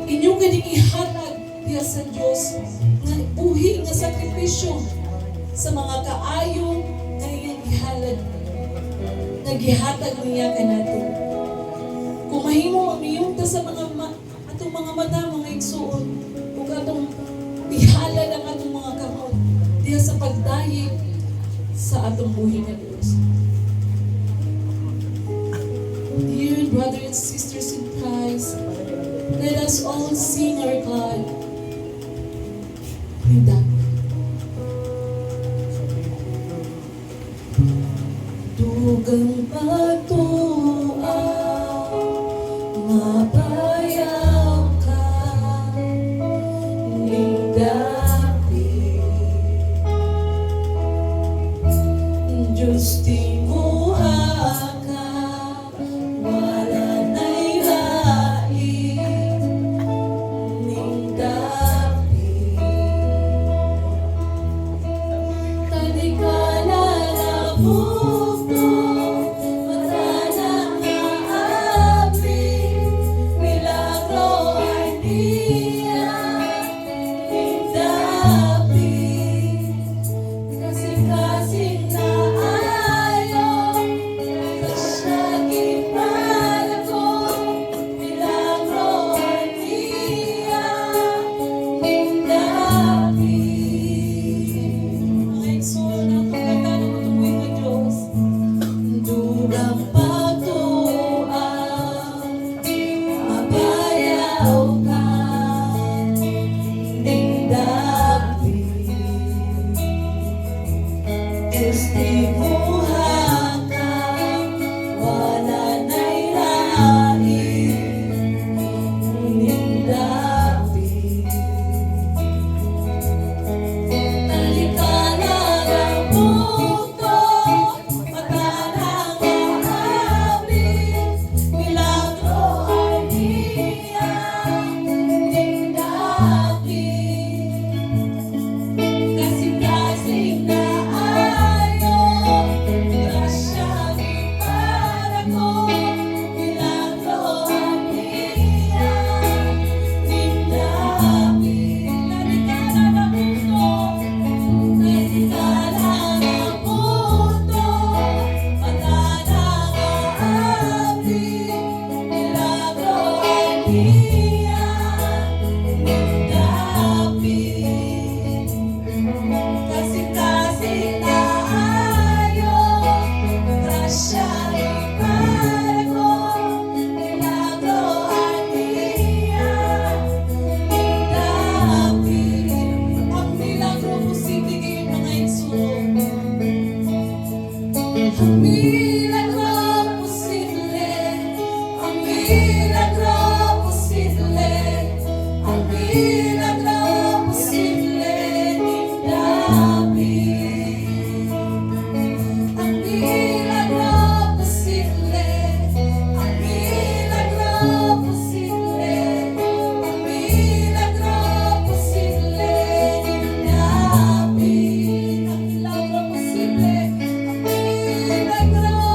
inyong ganing ihatag diya sa Dios nga buhi nga sakripisyo sa mga kaayo nga iyang ihalad, naghihatag niya kanato. Kung mahimo ang iyong sa atong mga mata, mga igsuon, ug atong ihalad ang atong mga kamot diya sa pagdayeg sa atong buhi nga Dios. Dear brothers and sisters in Christ, let us all sing our God with that. Dugang pagtuaw, mabayaw ka, ningdapi, Diyos timuha ka, wala na'y hain, ningdapi, talikala na bukto, mata na maapi, milagro ay niya, ningdapi, kasing-kasing na ayaw, kasyaging malako, milagro ay niya, ningdapi. Mga igsoon ang kaganda ng tutuloy ng Diyos. Dugang pagtuaw, mabayaw ka, ningdapi, Diyos timuha ka, wala na'y hain, ningdapi. Talikala ng bukto, mata ng maapi, milagro ay niya, ningdapi. Kasing-kasing na ayaw, grasyang iparako, milagro ay niya, ningdapi. Talikala ng bukto, talikala ng bukto, mata ng maapi, milagro ay niya, ningdapi. Kasing-kasing na ayaw, grasyang iparako, milagro ay niya, ningdapi. Ang milagro posible kayo mga igsoon. Ang milagro posible, ang milagro posible, ang milagro posible, ningdapi. Ang milagro posible, ang milagro posible, ang milagro posible, ningdapi. Ang milagro posible, ang milagro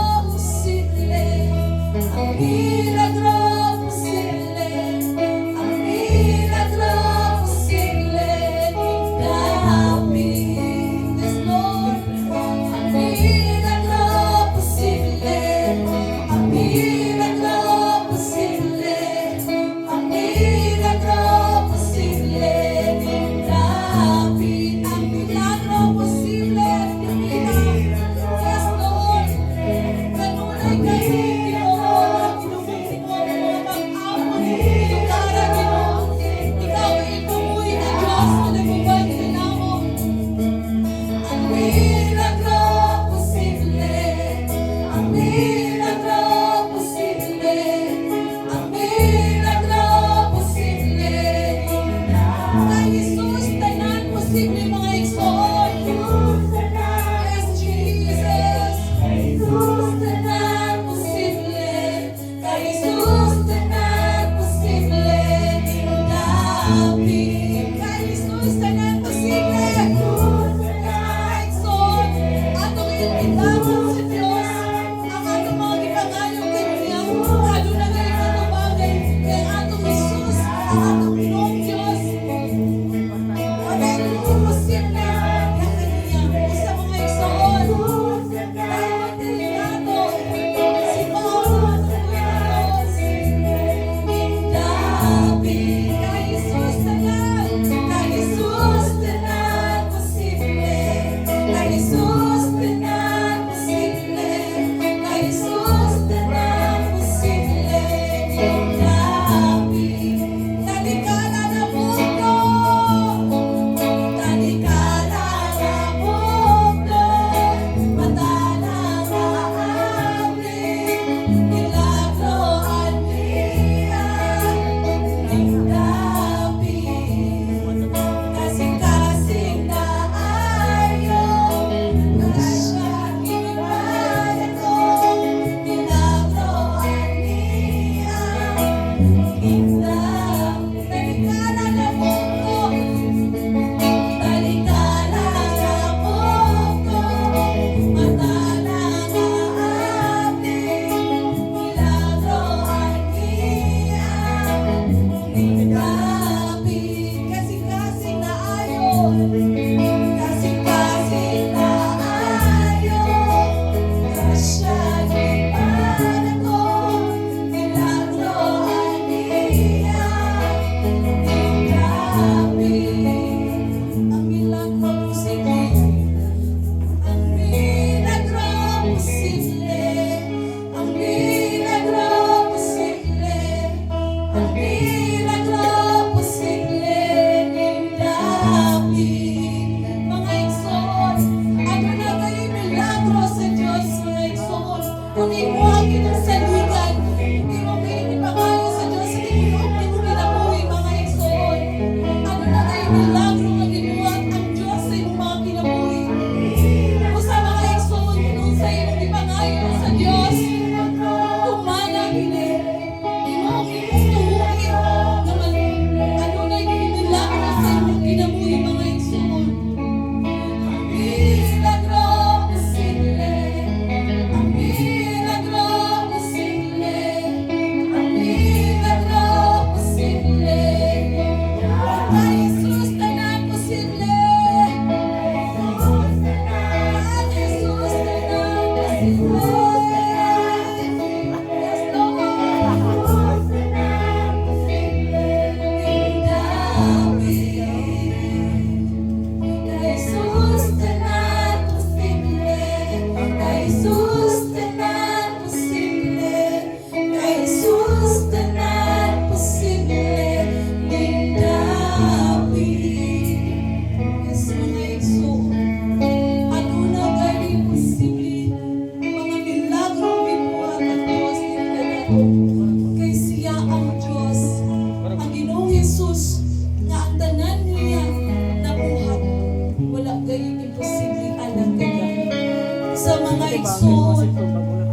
igsoon,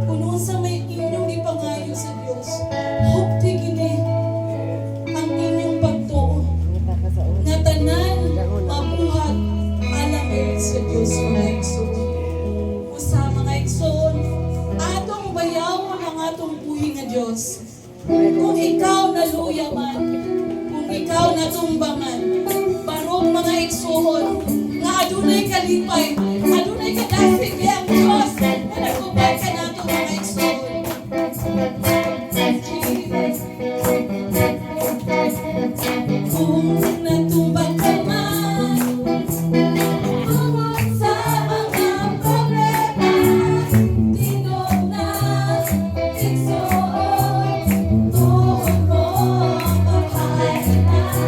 kung sa may inyong ipangayo sa Dios, hukti gini ang inyong pagtuo. Nga tanan mabuhat alam sa Dios mga igsoon. Usa mga igsoon, atong bayawon ang atong buhi nga Dios. Kung ikaw naluya man, kung ikaw natumba man, barong mga igsoon, nga adunay kalipay, adunay kadasig kay ang Dios, na nagubay ka nato mga igsoon. Kung natumba ka man, tungkol sa mga problema, tinog na igsoon, tuon mo ang pagkainay.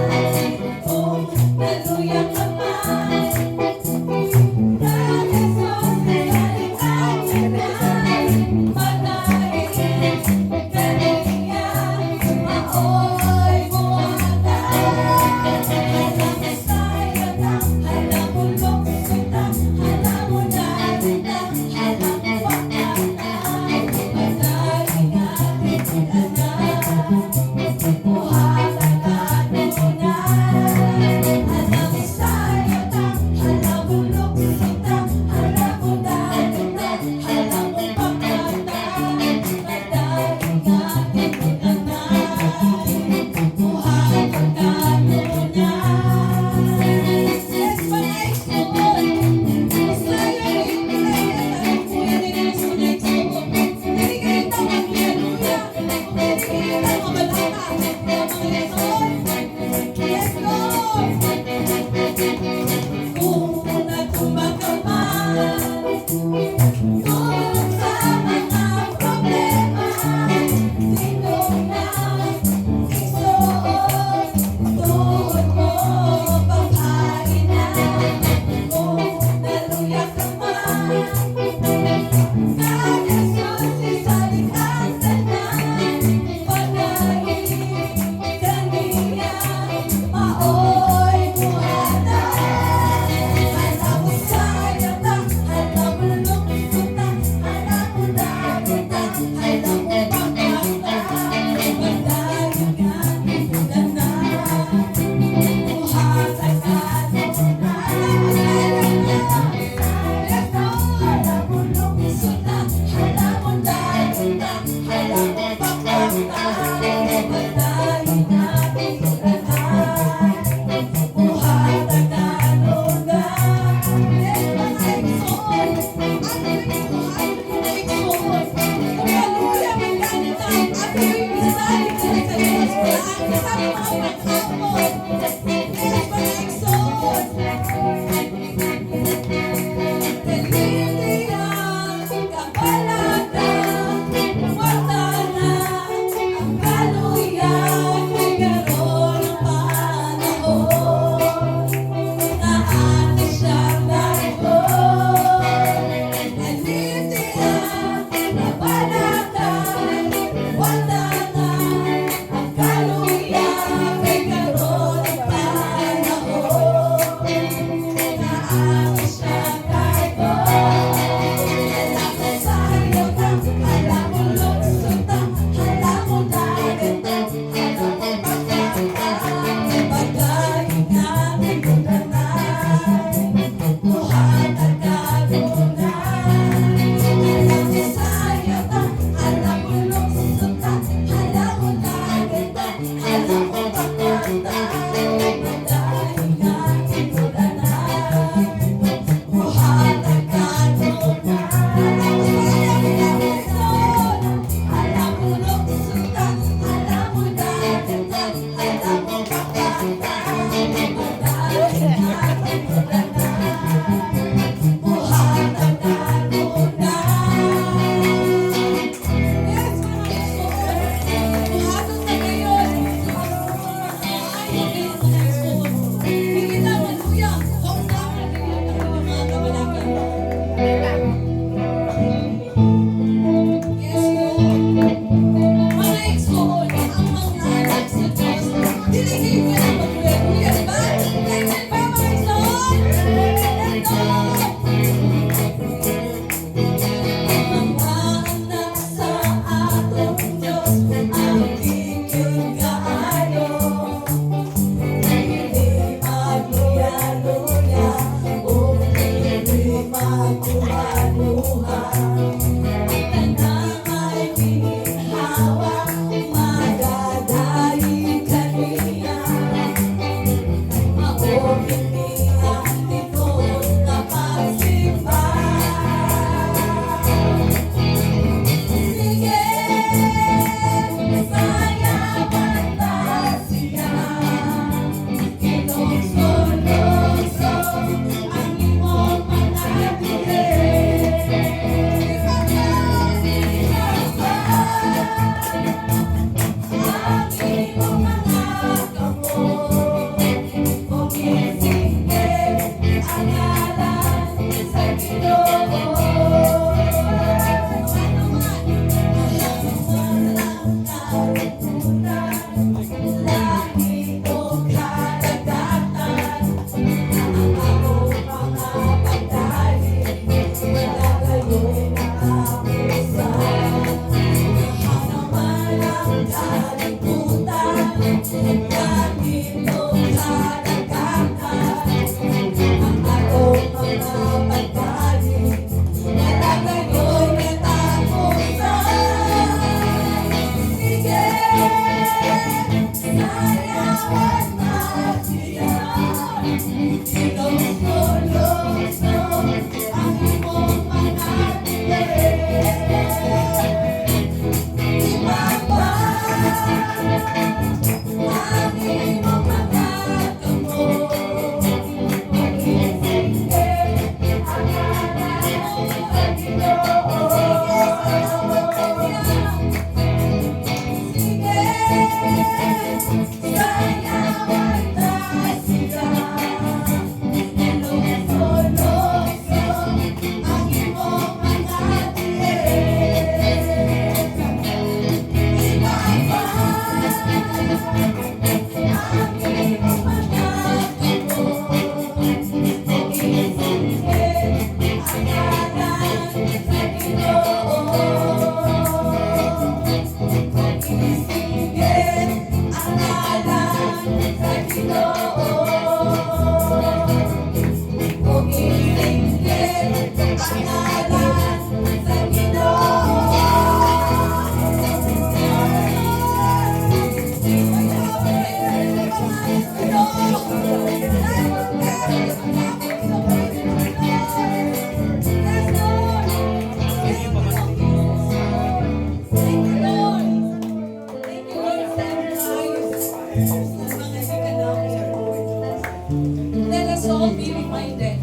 Let us all be reminded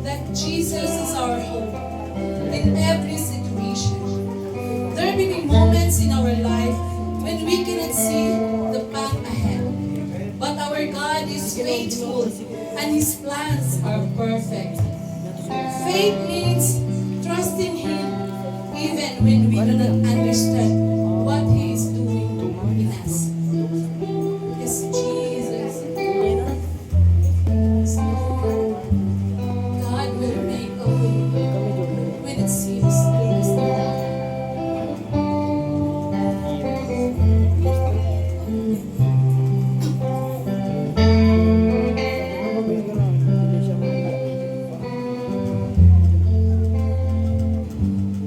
that Jesus is our hope in every situation. There may be moments in our life when we cannot see the path ahead, but our God is faithful and His plans are perfect. Faith means trusting Him even when we do not understand what He is doing in us. Yes, Jesus. God will make a way when it seems there is no way.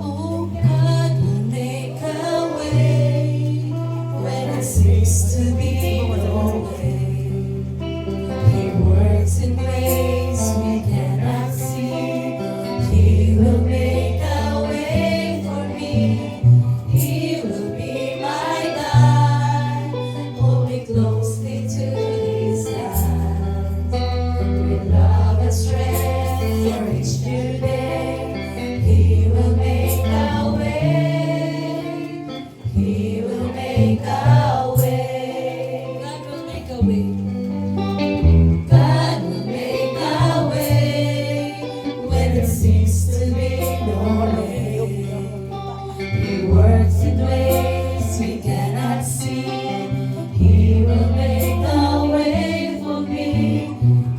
Oh, God will make a way when it seems to be no way. He works in ways we cannot see. He will make a way for me. He will be my guide. Hold me closely to His hand. With love and strength for each new day, He will make a way. He will make a way. God will make a way. God will make a way when it seems to be no way. He works in ways we cannot see. He will make a way for me.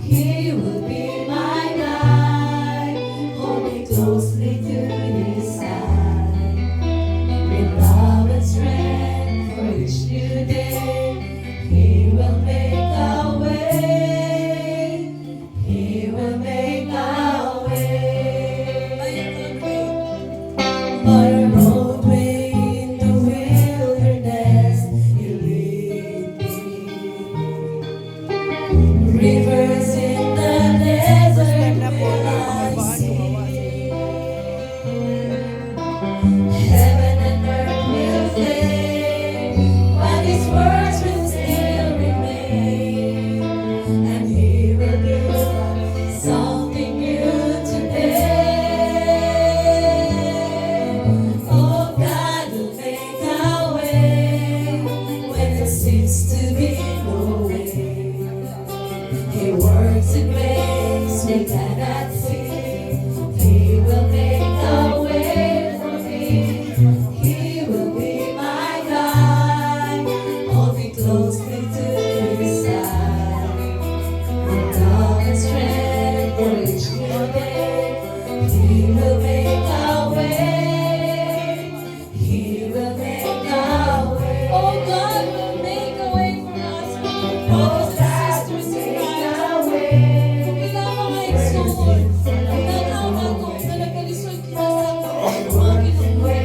He will be my guide. Hold me closely to His side. With love and strength for each new day, He will make a way. He will make a way. by a roadway in the wilderness, you lead me. Rivers in the desert will I see. Heaven and earth will fade, but His words will still remain. And He will do something new today. Oh, God will make a way when there seems to be no way. He works in ways we cannot see. He will make a way for me. He will be my guide. Hold me closely to His side. With love and strength for each new day. He will make a way. He will make a way. Oh, God will make a way for us. Brothers and sisters in Christ. Bilang mga igsoon, nanawa ko na nagkalisod kita sa mga kinuwi.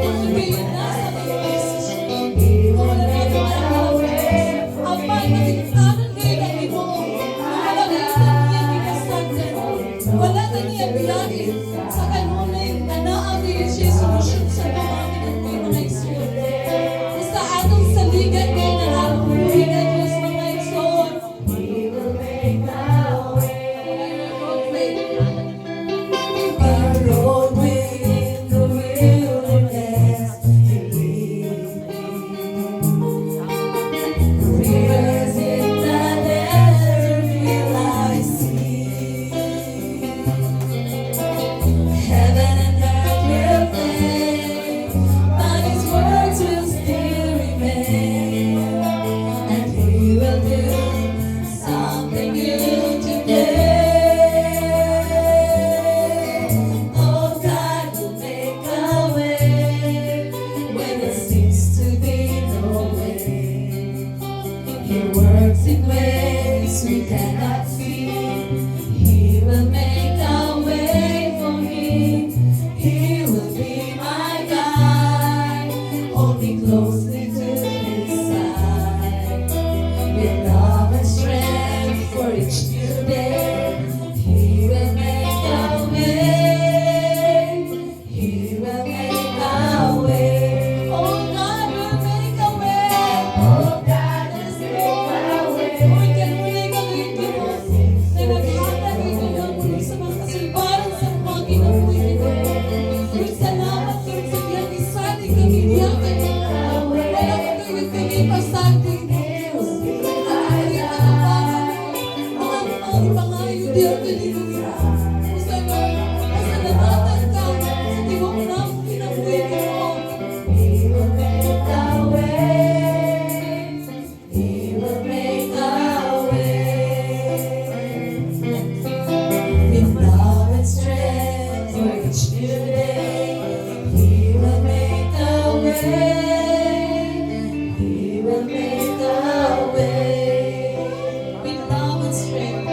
Kung sabihin na sa mga desisyon, kung wala natin nalawa, ang pagkakitanan ngayon ang ibuong, wala kailan niya pinasagdan, wala na niya biyahe sa kanunay na naabili siya solusyon sa mga kinuwi mga igsoon. Sa atong saligan ngayon na nabuhay na Diyos mga igsoon, He will make a way. A roadway in the wilderness, He leads me. Rivers in the desert will I see. Heaven and earth will fade, but His words will still remain. And He will do something new today. Oh, God will make a way when there seems to be no way. He works in ways we cannot see. He will make a way for me. He will be my guide. Hold me closely to His side. With love and strength for each new day. He will make a way. He will make a way. Oh, God will make a way. Oh, God will make a way. Lord, kanunay ka ngayon, Diyos, na naghatag ikaw ng sa mga kasulbaran sa mga kinabuhi nito. Lord, salamat, Lord, sa biyanisanin kami diyakan. Wala ko kayo kami pasagin. Diyos, ay katapangan. Mga pangayo diyakan nito. Pasalamatan ka sa tibok na kinabuhi nito. He will make a way. He will make a way. With love and strength for each new day. He will make a way. He will make a way. With love and strength.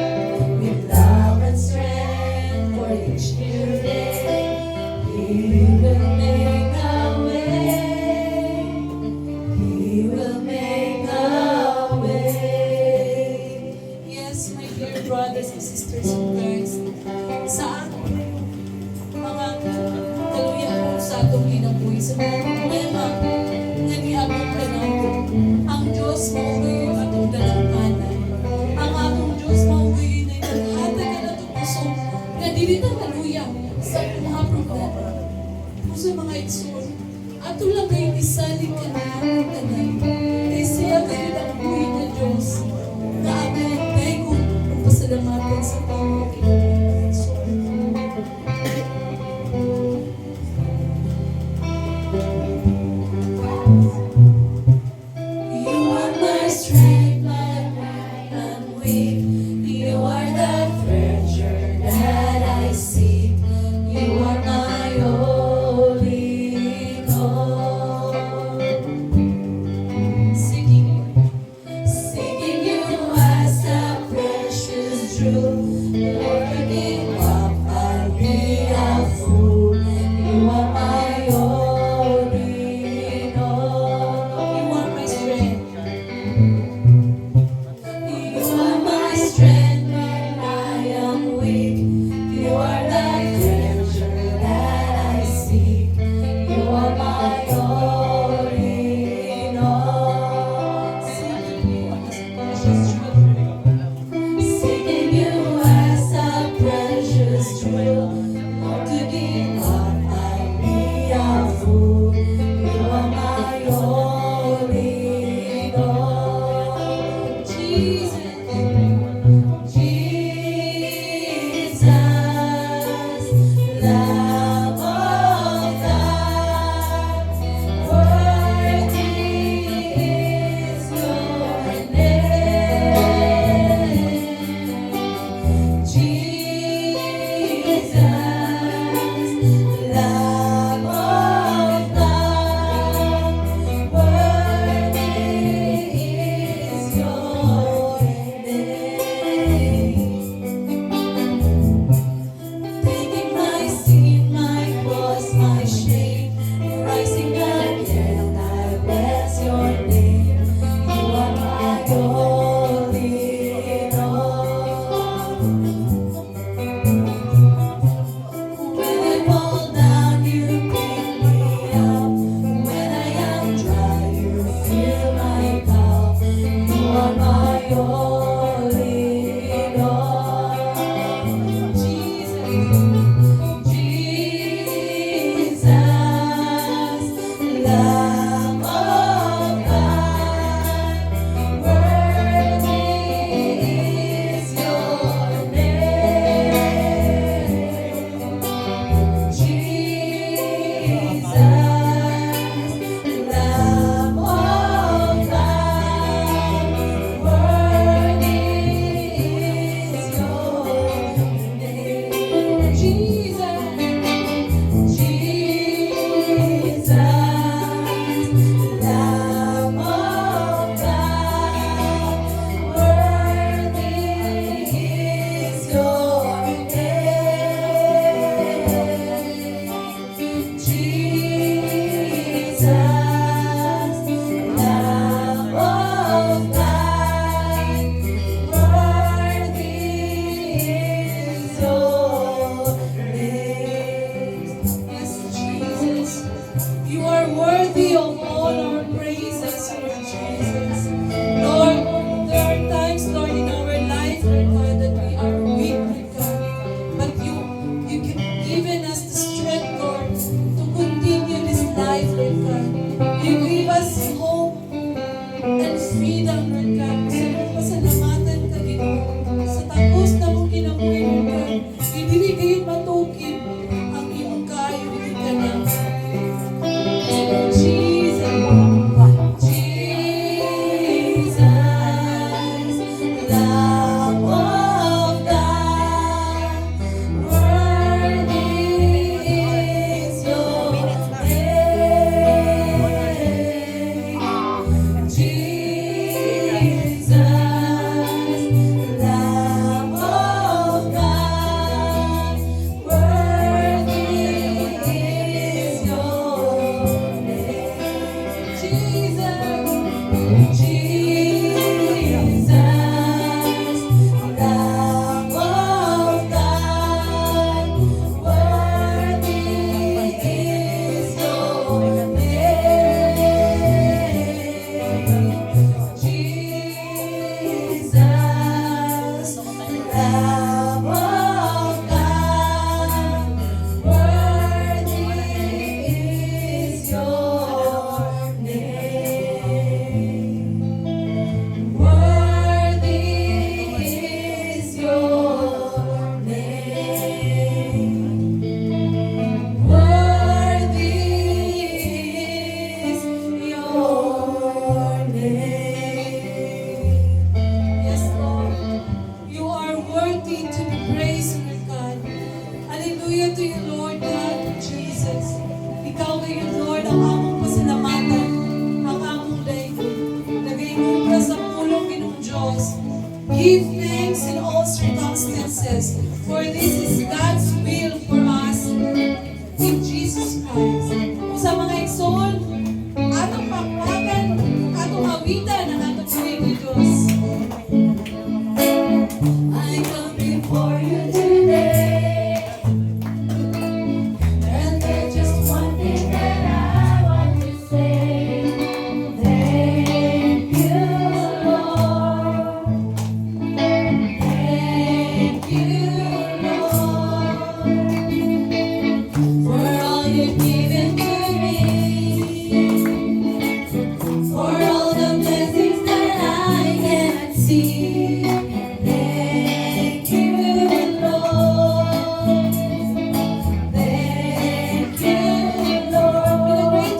With love and strength for each new day. He will make a way. He will make a way. Yes, my dear brothers and sisters in Christ, sa ating mga kaluyan sa atong kinabuhi, sa mga problema nga niabot ka nato, ang Diyos mauwi atong dalangkanan. Ang atong Diyos mauwi na naghatag ka natong puso nga dili ta kaluya sa mga problema. Puso mga igsoon, ato lang kayo isalig ka na tanan. Kay siya kayo ng buhay na Diyos na ato kayo kung pasalamatan sa tao. You are my strength, my light and weak. You are the treasure that I seek. You are my only goal. Seeking you as a precious jewel. Give thanks in all circumstances, for this is God's will for us in Jesus Christ. Kung sa mga igsoon, atong pakwagan, atong awitan ang atong tuwing ni Diyos. I come before you today, and there's just one thing that I want to say. Thank you, Lord. Thank you, Lord, for all you've given to me, for all the blessings that I cannot see. Thank you, Lord. Thank you, Lord.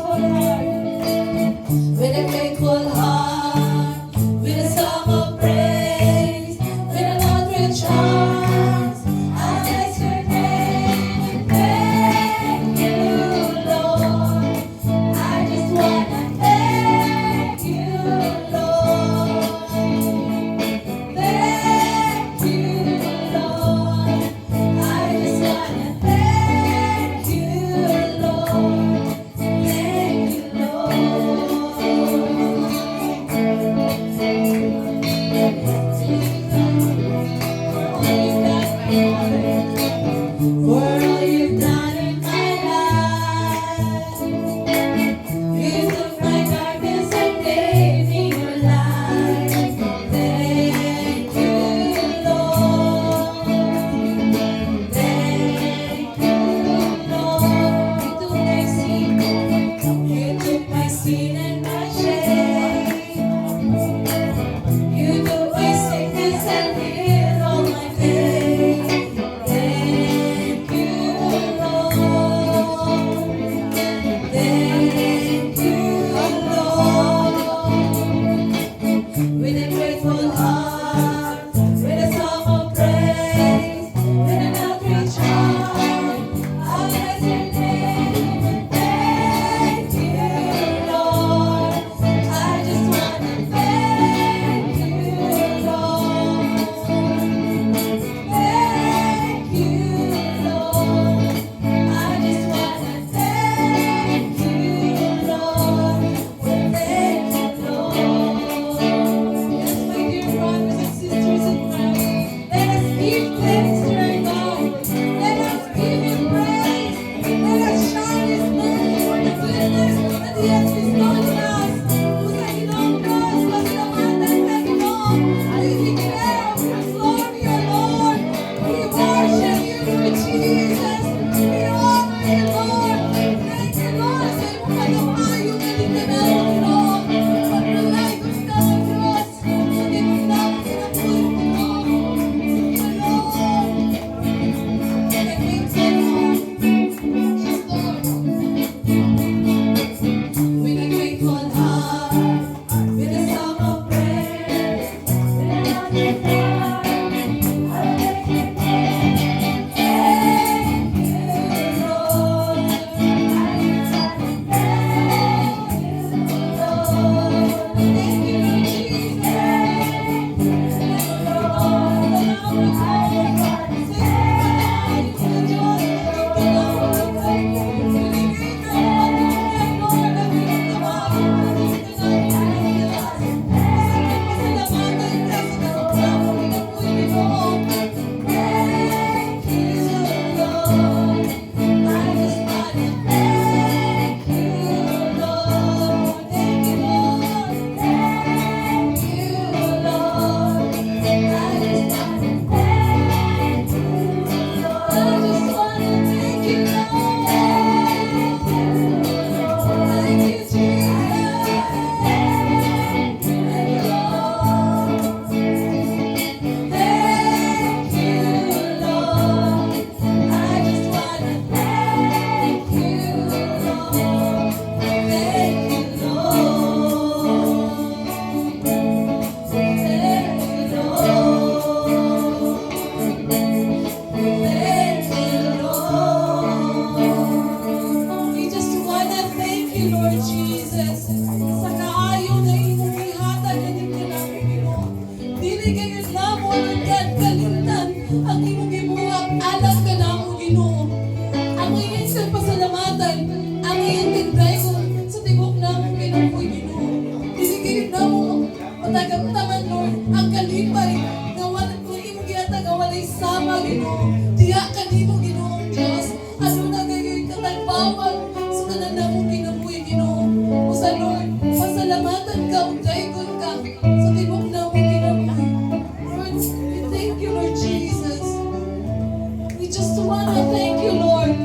With a grateful heart, with a song of praise, with an outreach heart, I'll bless your name. Thank you, Lord. I just wanna thank you, Lord. Thank you, Lord. I just wanna thank you, Lord. Thank you, for all you've done in my life. You took my darkness and gave me your light. Thank you, Lord. Thank you, Lord. You took my sin and my shame. You took my sickness and healed all my pain. Thank you, Lord. Thank you, Lord. With a grateful heart, with a song of praise, with an outreach heart, I'll bless your name. Thank you, Lord. I just wanna thank you, Lord. Thank you, Lord. I just wanna thank you, Lord. Thank you, Lord. Yes, my dear brothers and sisters in Christ, let us give thanks to our God. Let us give Him praise. Let us shout His name for the goodness that He has bestowed on us. Kung sa Ginoong Diyos, pasalamatan ka, Ginoo. We declare of Your glory, O Lord. We worship You, Lord Jesus. We honor You, Lord. Thank You, Lord, sa iyong pagkapayo na dinalaw, Ginoo. Pagpalay ko sa Diyos. Sa dinalaw ko na po, Ginoo. Thank You, Lord. Thank You, Lord. Yes, Lord. With a grateful heart, with a song of praise, with an outreach heart, I'll bless your name. Thank you, Lord. I just wanna thank you, Lord. Thank you, Jesus. Thank you, Lord. I just wanna thank you, Diyos. Thank you, Lord. salamat sa tanan na mong kinabuhi, Ginoo. O sa Lord, pasalamatan ka, o daikon ka sa tibok na mong kinabuhi. Lord, we thank you, Lord Jesus. We just wanna thank you, Lord,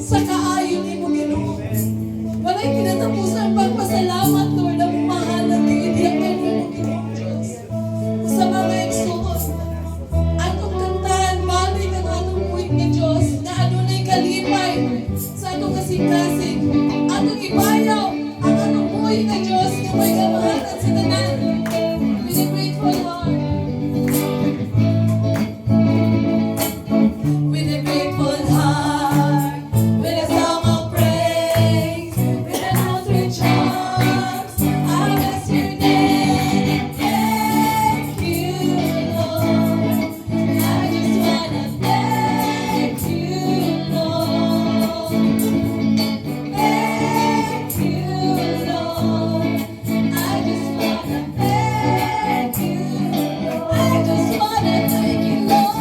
sa kaayon ni mo, Ginoo. Wala'y kinatapusan pagpasalamat, Lord, ang mahalang iidiyakan mo, Ginoo Diyos. Sa mga igsoon, atong kantahan, bali ng atong puwit ni Diyos, na adunay kalipay sa atong kasing-kasing, atong ibayaw ang atong puwit na Diyos na may kamahalan sa tanan. With a grateful heart. With a grateful heart, with a song of praise, with an outreach arms, I bless your name. Thank you, Lord. I just wanna thank you, Lord. Thank you, Lord. I just wanna thank you, Lord. I just wanna thank you, Lord.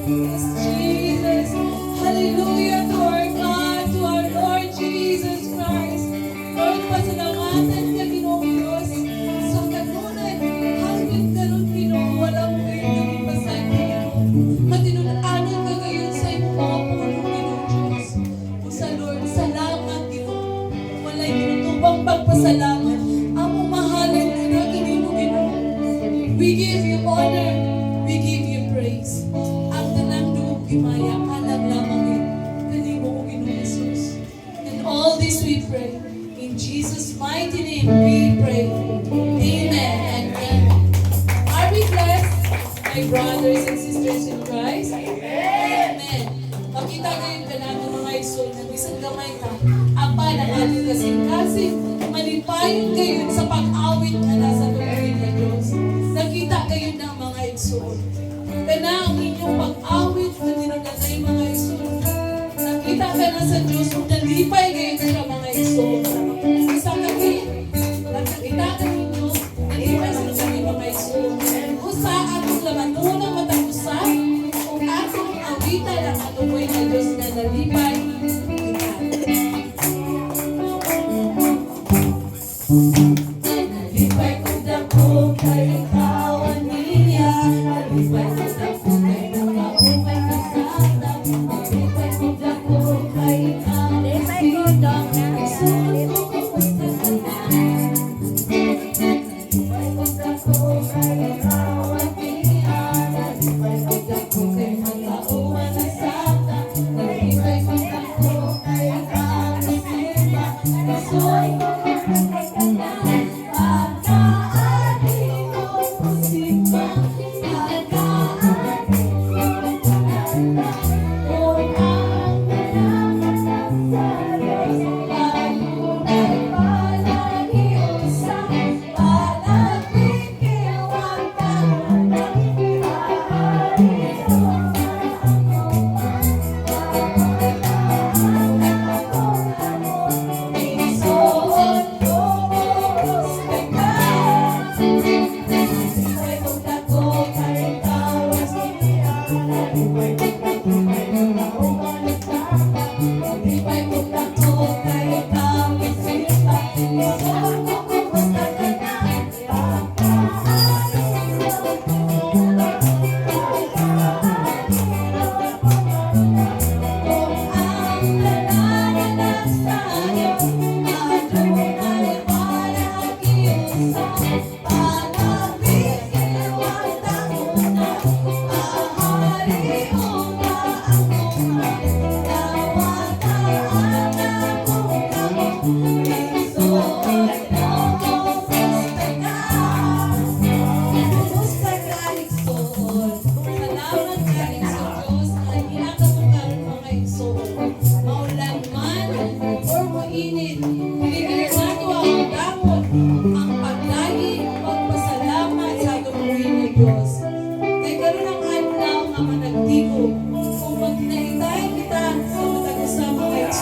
Yes, Jesus. Hallelujah to our God, to our Lord Jesus Christ. Lord, pasalamatan ka, Ginoong Diyos. Sa kanunay, hanggang karon, Ginoo, walang kayo naging masakit. Matinunanan ka ngayon sa iyong mga puno, Ginoong Diyos. O sa Lord, salamat, Ginoo. Wala'y ginutubang pagpasalamat. Among mahalan ka na, Ginoo, Ginoo. We give you honor. We give you praise. Ang tanang duog gimaya, alam lamang yun. Kanimo ko, Ginoong Jesus. And all this we pray. In Jesus' mighty name we pray. Amen and amen. Are we blessed, my brothers and sisters in Christ? Amen. Makita ngayon ka natin mga iso na bisan gamay ka. Apa na ating kasing-kasing. Malipayon kayo sa pag-awit na nasa tulungin ng Diyos. Nakita kayo ng mga iso. Kana ang inyong pag-awit na dinagagay mga iso. Nakita ka na sa Diyos kung nalipay kayo sa mga iso. Isang kaki, nakita ka ninyo, nalipay sa kami mga iso. Usa atong lamanuna matapusan, kung atong awitan ang atong buhay na Diyos na nalipay. Nalipay ko dako kay ikaw niya. Nalipay ko dako kay nakaupay ka sa alam. Nalipay ko dako kay ikaw. Lipay ko dong na. Isuot ko kapag kasalanan. Nalipay ko dako kay ikaw niya. Nalipay ko dako kay nakauman na sa alam. Nalipay ko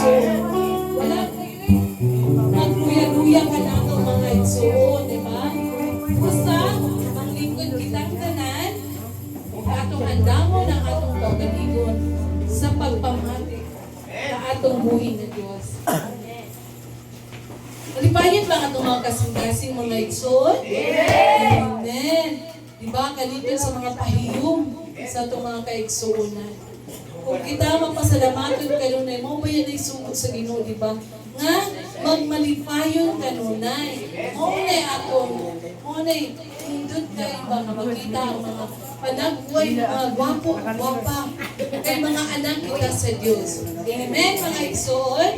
igsoon. Wala kayo nagkuya-kuya ka na itong mga igsoon, di ba? Basta, ang lingkod kitang tanan, atong andamon ang atong kaugalingon sa pagpamati sa atong buhay na Diyos. Malipayan ba atong mga kasing-kasing mga igsoon? Amen. Diba, kanito sa mga pahiyong sa itong mga kaigsuunan. Kung kita mapasalamaton kanunay, mo ba yan ay sugod sa Ginoo, diba? Nga, magmalipayon kanunay. Munay atong, munay, hindot kayo ba nga makita ang mga panagway, mga gwapo, gwapa, kay mga anak kita sa Diyos. Amen, mga igsoon?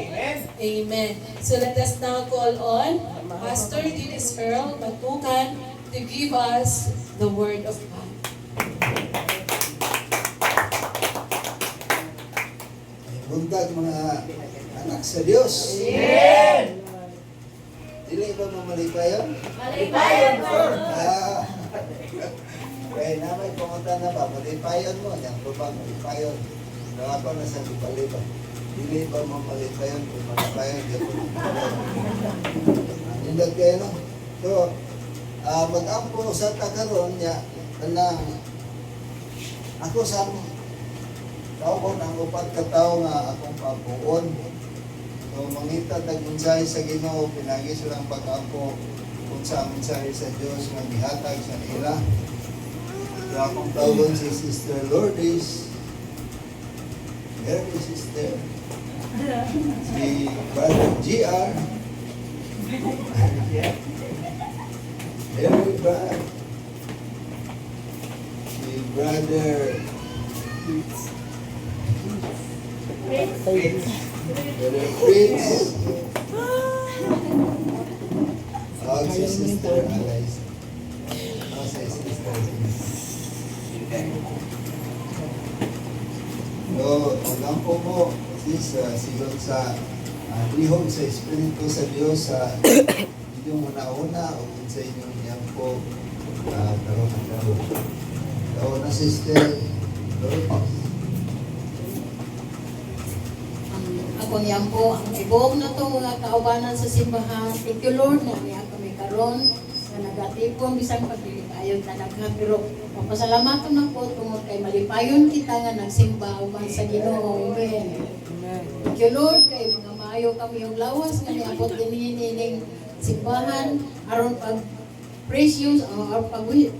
Amen. So let us now call on Pastor Dennis Earl Batukan to give us the Word of God. Buntag mga anak sa Diyos. Dili ba mamalipayon? Malipayon, sir! Kaya namay pumunta na ba, malipayon mo. Yan po ba, malipayon. Nakapa na sa lipa-lipa. Dili ba mamalipayon kung malipayon? Nindag kayo, no? So, mag-ampo sa takaroon niya, kanang ako sa taon ang upat ka tao nga akong pabuon. So, mangita tag-mensahe sa Ginoo, pinagi silang pag-ampo kung sa mensahe sa Diyos nga gihatag sa nila. So, akong tawon si Sister Lourdes, Mary Sister, si Brother GR, Mary Brad, si Brother Brother Prince, si Sister Alice, si Sister So, hanggang po mo, sis, siguro sa lihog sa Espiritu sa Diyos sa inyong una-una o sa inyong iyang po tarong-tarong. So, na Sister Lourdes. Ako niyan po, ang ibuong na ito mga kaubanan sa simbahan. Thank you Lord na niya kami karon na nagatipon bisang paglilipayon talaga. Pero mapasalamatan na po tungkol kay malipayon kita nga nagsimba uman sa Ginoo. Amen. Thank you Lord kay mga maayo kami yung lawas nga niabot din simbahan aron pag-praise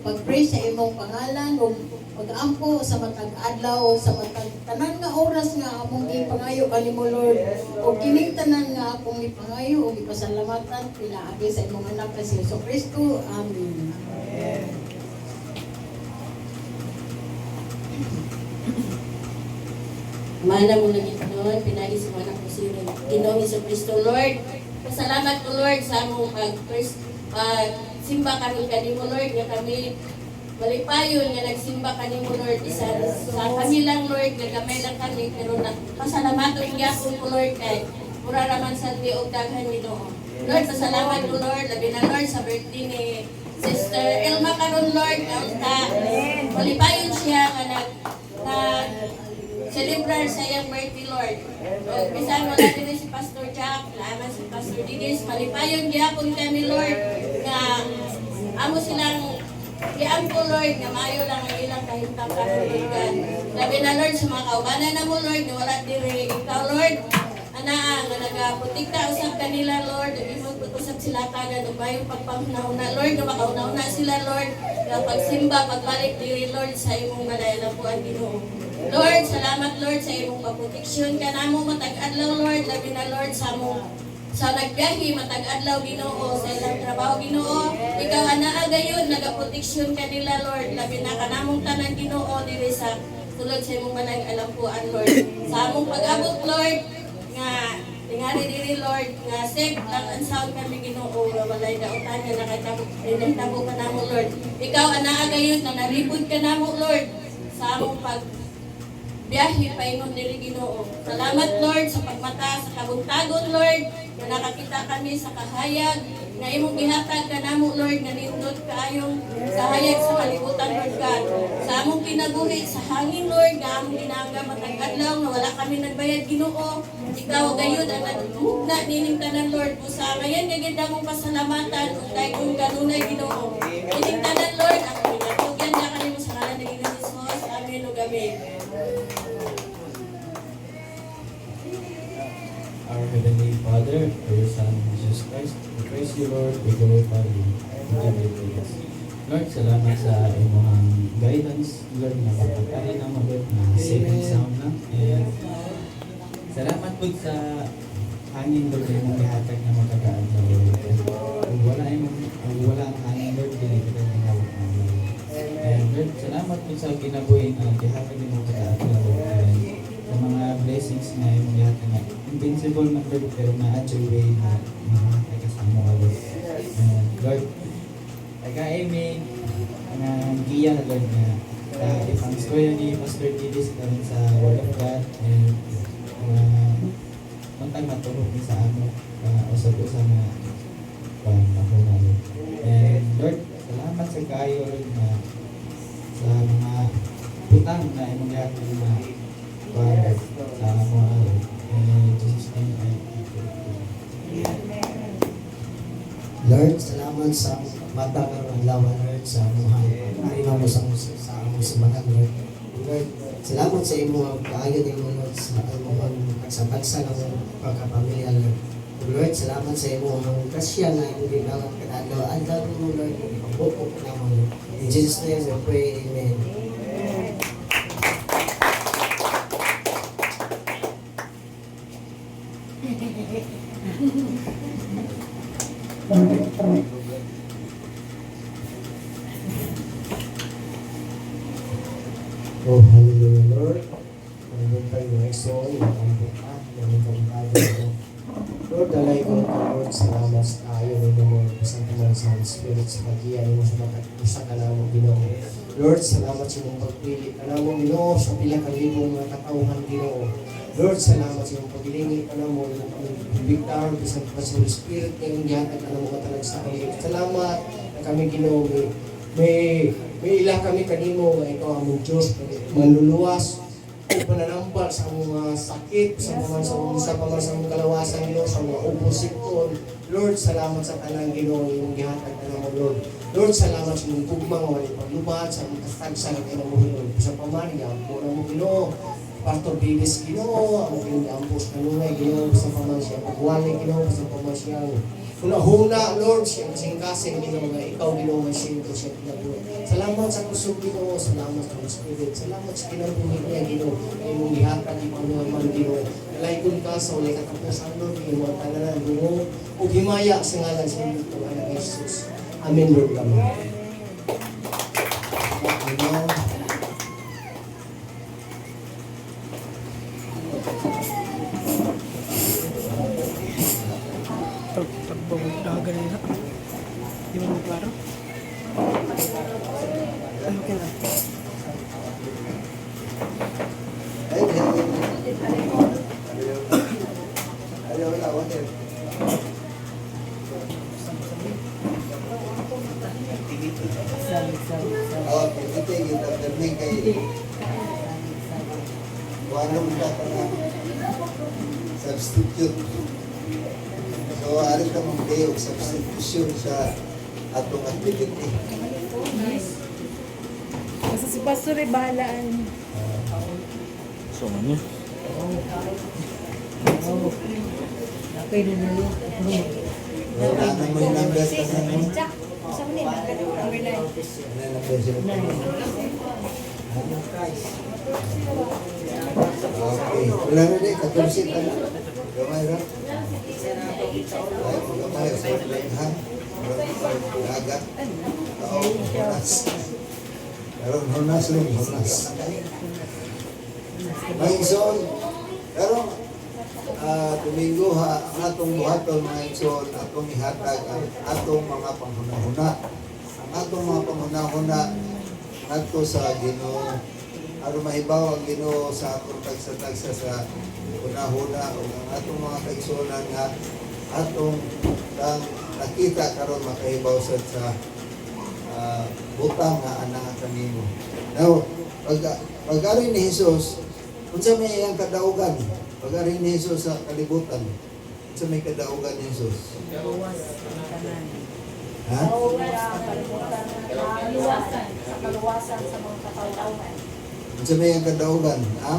pag-praise sa imong pangalan o pag-ampo sa matag adlaw sa matag tanan nga oras nga among ipangayo kanimo Lord o kining tanan nga akong ipangayo o ipasalamatan pinaagi sa imong anak na si Jesucristo. Amen. Mana mo lagi noon pinagi sa mga anak ko si Ginoong Jesucristo Lord. Pasalamat ko Lord sa among simba kami kanimo Lord nga kami malipayon nga nagsimba kanimo Lord isa sa kami lang Lord nga gamay lang kami pero pasalamaton gyapon ko Lord kay mura raman sa tiog daghan Ginoo. Lord pasalamat ko Lord labi na Lord sa birthday ni Sister Elma karon Lord nga malipayon siya nga nag celebrar sa iyang birthday Lord. Bisan wala din si Pastor Jack, laman si Pastor Didis, malipayon gyapon kami Lord nga amo silang iampo Lord nga maayo lang ang ilang kahintang kahulugan. Labi na Lord sa mga kaubanan na mo Lord nga wala diri ikaw Lord. Anaa nga nagaputikta usab kanila Lord, imong usab sila kada dumayong pagpamnauna Lord nga makauna-una sila Lord nga pagsimba pagbalik diri Lord sa imong madayalapuan Ginoo. Lord, salamat Lord sa imong maproteksyon kanamo matag adlaw Lord, labi na Lord sa among sa nagbiyahe matag adlaw Ginoo sa ilang trabaho Ginoo. Ikaw anaa gayon nagaproteksyon kanila Lord, labi na kanamong tanan Ginoo diri sa tulad sa imong malang alampuan Lord. Sa among pag-abot Lord nga tingali diri Lord nga safe lang ang sound kami Ginoo nga walay dautan nga nakatabo kanamo Lord. Ikaw anaa gayon na naribod kanamo Lord sa among biyahe paingon diri Ginoo. Salamat Lord sa pagmata sa kabuntagon Lord nga nakakita kami sa kahayag nga imong gihatag kanamo Lord nga nindot kaayong sa hayag sa kalibutan Lord God. Sa among kinabuhi sa hangin Lord nga among ginanga matag adlaw nga wala kami nagbayad Ginoo. Ikaw gayud ang nagugna nining tanan Lord busa ngayon gagid among pasalamatan ug daghang kanunay Ginoo. Ining tanan Lord ako ginatugyan na kanimo sa ngalan ni Jesus. Amen ug amen. Our Heavenly Father, for your Son, Jesus Christ, we praise you, Lord, we glorify you, we give you praise. Lord, salamat sa imong guidance, Lord, na magpagkari na magot na safe and sound na. And salamat po sa hangin, Lord, na imong ihatag na makagaan sa Lord. Kung wala ang hangin, Lord, hindi kita nangawag namin. And Lord, salamat po sa kinabuhi na ihatag na makagaan sa Lord. And sa mga blessings na imong ihatag na invincible man Lord, pero na-adjure way na mahatag ka sa mga Lord. And Lord, taga-aiming ang giya Lord na ipang story ni Pastor Didis karon sa Word of God and kontag maturog ni sa amo usap-usap na pangahuna Lord. And Lord, salamat sa kayo Lord na sa mga putang na imong ihatag na para sa mga Lord. And Jesus name I pray. Lord, salamat sa mata karon adlaw Lord sa among arina mo sa among simbahan Lord. Lord, salamat sa imong kaayo nimo Lord sa among pagsa ng pagkapamilya Lord. Lord, salamat sa imong grasya na imong ginawat kadto adlaw mo Lord. Pagbuko na mo Lord. In Jesus name we pray, amen. Oh, hallelujah, Lord. Panginoon tayo ng song, ang buka, ng pagkado. Lord, dalay ko ka, Lord, salamat sa tayo ng Lord, isang kaman sa Holy Spirit, sa pag-iyan mo sa isa ka namang Ginoo. Lord, salamat sa mong pagpili ka namang Ginoo, sa pila kang libong mga katauhan Ginoo. Lord, salamat sa mong paghilingi ka namang bigtar, isang kaman sa Holy Spirit, ngayong gihatag ka namang matalag sa amin. Salamat na kami Ginoo, may ila kami kanimo nga ikaw ang Diyos manluluwas o pananambal sa mga sakit sa paman sa mga kalawasan Ginoo sa mga uposipon. Lord, salamat sa tanang Ginoo yung gihatag ka namo Lord. Lord, salamat sa mong tugma nga wala paglubad sa mga kastagsa ng kinamo Lord. Sa pamaniga mo na mo Ginoo. Pastor Bibis Ginoo, ang pinampos kanunay Ginoo sa paman siya pagwali Ginoo sa paman siya. Huna, Lord, siya kasing-kasing Ginoo nga ikaw Ginoo nga siya siya pinabuhay. Salamat sa kusog Ginoo, salamat sa Holy Spirit, salamat sa kinabuhi niya Ginoo, imong gihatag imong man Ginoo. Laykon ka sa walay katapusan Lord, imong tanan Ginoo, ug himaya sa ngalan sa Ginoo nga Jesus. Amen Lord. Amen. Amen. Pagbawag na ganina. Di mo klaro? Ano ka na? Substitute. So, alam ka mong kayo, substitution sa atong activity. Kasi si Pastor ay bahalaan. So, ano? Wala na mo yung number ka sa ano? Okay. Wala na din, 14 ka na. Gamay ra. Ay, gamay sa ha. Agad. Oo, hunas. Karon hunas lang, hunas. Ay, son. Pero, Domingo ha, ang atong buhaton mga igsoon, atong ihatag ang atong mga panghuna-huna. Ang atong mga panghuna-huna nato sa Ginoo. Aron mahibaw ang Ginoo sa atong tagsa-tagsa sa huna-huna o ang atong mga kaigsuonan nga atong kang nakita karon makahibaw sad sa butang nga anak kanimo. Now, pag-ari ni Jesus, unsa may iyang kadaugan? Pag-ari ni Jesus sa kalibutan, unsa may kadaugan ni Jesus? Ha? Kaluwasan sa mga katauhan. Unsa may iyang kadaugan? Ha?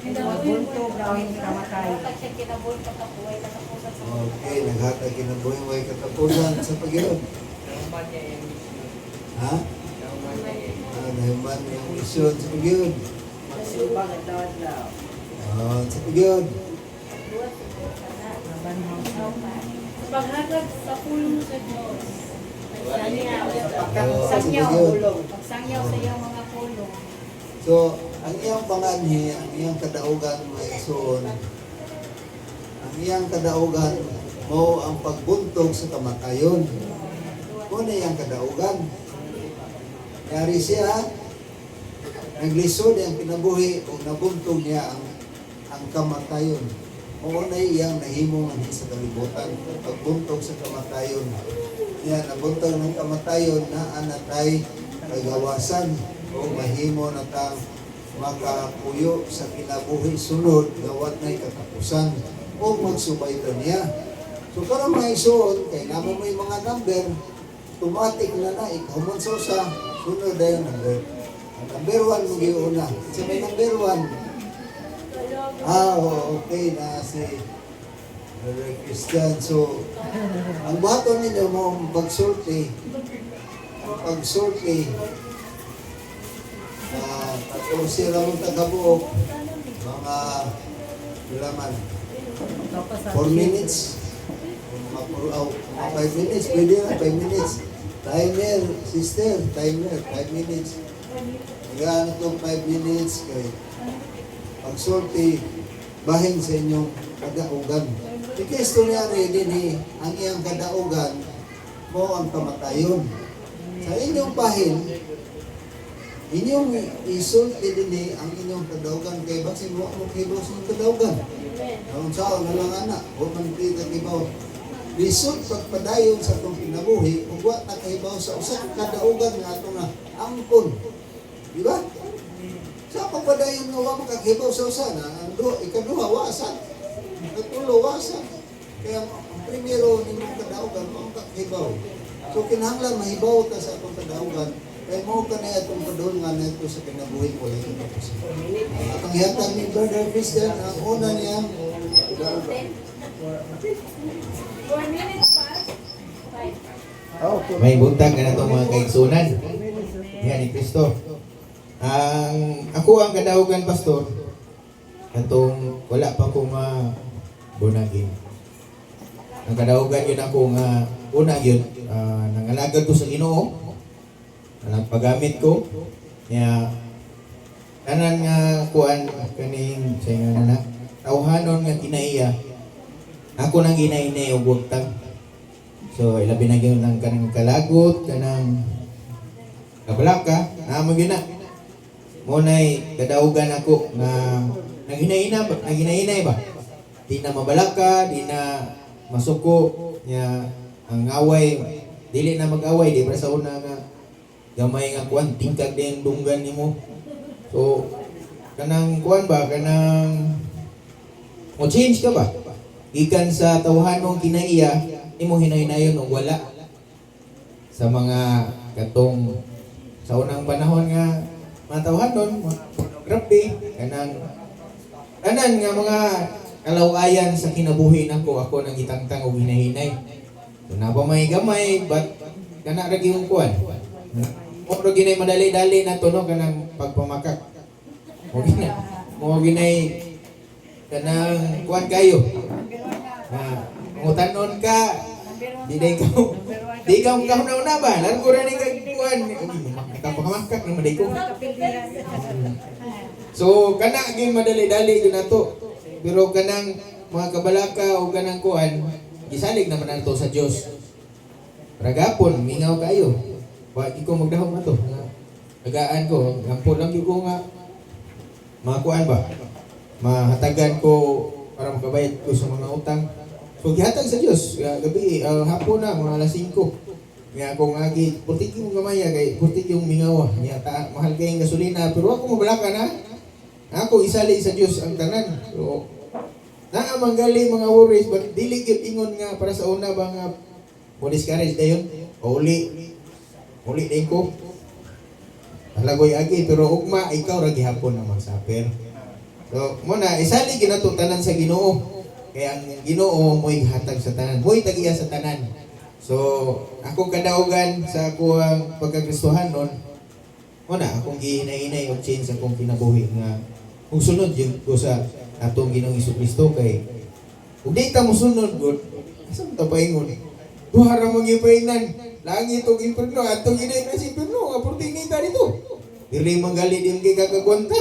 Mabuntog daw hindi kamatay. Kasi kinabuntog ka buhay katapusan sa mga Okay, naghatag kinabuhi way katapusan sa Panginoon. Ha? Nahiman yung misyon sa Panginoon. Sa Panginoon. paghatag sa pulong sa Diyos. Pagsangyaw. Sa Panginoon. Pagsangyaw sa iyong mga pulong. So, ang iyang panganhi, ang iyang kadaugan may isuon, ang iyang kadaugan mo ang pagbuntog sa kamatayon. Kung iyang kadaugan, yari siya, naglisod ang kinabuhi o nabuntog niya ang kamatayon. O na iyang nahimong anhi sa kalibutan, pagbuntog sa kamatayon. Yan, nabuntog ng kamatayon na anatay kagawasan o mahimo na tang makapuyo sa kinabuhi sunod gawat na'y katapusan o magsubay ka niya. So karon mga isuon, kay naman mo yung mga number, automatic na ikaw man sa usa, sunod na yung number. Ang number 1 mo giuna. Sa may number 1, okay na si Brother Christian. So, ang buhaton ninyo mo pagsulti, tapos sila mong tagabuok, mga laman, 4 minutes, 5 minutes, pwede na, 5 minutes. Timer, sister, timer, 5 minutes. Hanggang itong 5 minutes, kay pagsulti, bahin sa inyong kadaugan. Ikisto niya rin ang iyang kadaugan mo ang kamatayon. Sa inyong bahin, inyong isulti din ang inyong kadaugan kay basin mo mo kibaw sa kadaugan. Ang sao na lang anak, o man kita kibaw. Lisod pagpadayon sa itong kinabuhi, ug wa na kahibaw sa usa ka kadaugan nga ato nga angkon. Di ba? Sa pagpadayon nga wa makahibaw sa usa na ikaduha wasan. Ikatulo wasan. Kaya ang primero ninyong kadaugan mo ang kahibaw. So kinahanglan mahibaw ta sa atong kadaugan. Kaya mo ka na itong kadulngan na ito sa kinabuhi ko lang ito. At ang hihatag ni Brother Christian, ang una niya, 4 minutes pa. 5. May buntag na itong mga kaigsunan. Yan ni Kristo. Ako ang kadaugan, Pastor, katong wala pa akong bunagin. Ang kadaugan yun ako nga, una yun, nangalagad ko sa Ginoo, nagpagamit ko, niya, tanan nga kuan kaning sa nga nanak, tawhanon nga kinaiya, ako nang ginainay o butang. So, ilabi na yun ng kanang kalagot, kanang kabalaka, naamag yun na. Muna'y kadaugan ako na naghinay ba? Di na mabalaka, di na masuko, niya, ang away, dili na mag-away, di ba sa una nga, gamay nga kuan, tingkag din dunggan nimo. So, kanang kuan ba, kanang mo change ka ba? Ikan sa tawhanong kinaiya, imo hinay-nayon o wala sa mga katong sa unang panahon nga matawhanon, grabe, kanang nga mga kalawayan sa kinabuhi nako, ako nang itangtang o hinahinay. So, na pa may gamay, but kana ra gyud kuan. O ginay madali-dali na to no kanang pagpamakak. Mo ginay kanang kuan kayo. Mutanon ka. Di ka na ba? Lan ko ra ni kay kuan. Pagpamakak na maday ko. So kana gyud madali-dali gyud nato. Pero kanang mga kabalaka o kanang kuan, gisalig naman nato sa Dios. Ragapon mingaw kayo. Wa ko magdahom ato. Tagaan ko, ampo lang ko nga makuan ba? Mahatagan ko para makabayad ko sa mga utang. So gihatag sa Dios gabi hapon na mga alas 5. Nga akong agi putik yung gamaya kay putik yung mingawa. Nya ta mahal kay gasolina pero ako mabalaka na. Ako isali sa Dios ang tanan. So naa manggali mga worries but dili gyud ingon nga para sa una ba nga mo discourage dayon. Uli din ko. Talagoy agi pero ugma ikaw ra gihapon na magsaper. So muna isali ginato tanan sa Ginoo. Kaya ang Ginoo mo'y hatag sa tanan. Mo'y tagiya sa tanan. So akong kadaugan sa akong pagkakristohan nun, muna akong ginainay og change akong kinabuhi nga kung sunod yun ko sa atong Ginoong Jesucristo kay kung di ta mo sunod good, asa mo ta paingon? Duha ra mo gipaingnan. Langit ug inferno atong ginay na si inferno nga oportunita dito. Dili manggali din kay kakagwanta.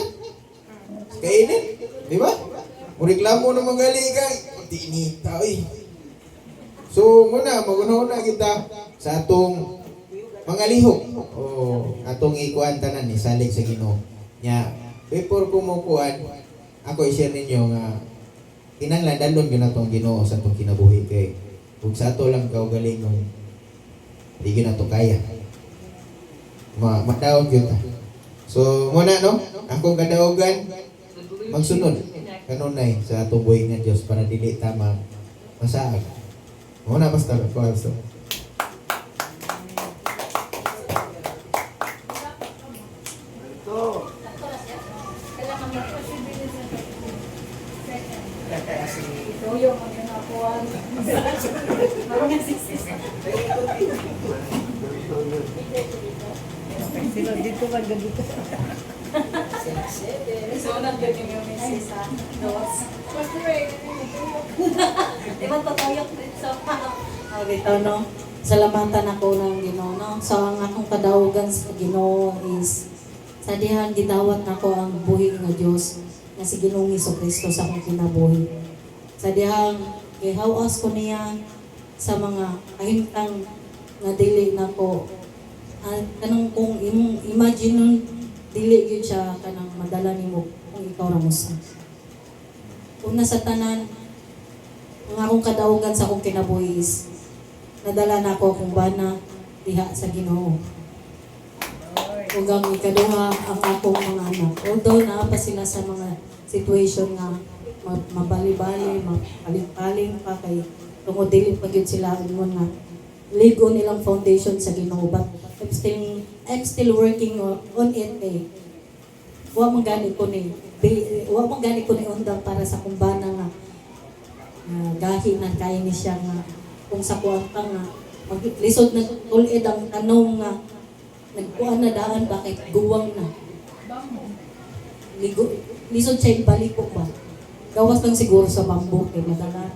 Kainin, di ba? Mureklamo na manggali kay tinita oy. So muna maguna-una kita sa atong mga lihok o atong ikuan tanan ni salig sa Ginoo. Nya before ko mo kuan ako i-share ninyo nga kinahanglan dalon gyud natong Ginoo sa atong kinabuhi kay ug sa ato lang kaugalingon di gyud nato kaya. Madaog gyud ta. So muna no, akong kadaugan magsunod kanunay sa atong buhi nga Dios para dili ta masaag. Muna pastor, pastor. Dito ka dito. So, nandun yung message sa Dos. Diba tatayok din sa Dito, no? Salamatan ako ng Ginoo, no? So, ang akong kadaugan sa Ginoo is sa dihan gidawat nako ang buhi nga Dios nga si Ginoong Jesucristo sa akong kinabuhi. Sa dihang gihawas ko niya sa mga kahimtang nga dili nako kanang kung imagine nun dili gyud siya kanang madala nimo kung ikaw ra mo sa. Una sa tanan ang akong kadaugan sa akong kinabuhi is nadala na ako akong bana diha sa Ginoo. Ug ang ikaduha ang akong mga anak. Although naa pa sila sa mga situation nga mabali-bali, mapaling-paling pa kay tungod dili pa gyud sila ingon nga ligo nilang foundation sa Ginoo. But I'm still working on it eh. Wa man gani ko ni undang para sa kumbana nga gahi na kaya ni siya nga kung sa kuwanta nga maglisod na tulid ang tanong nga nagkuha na daan bakit guwang na lisod siya balik ko ba gawas lang siguro sa bamboo kay madala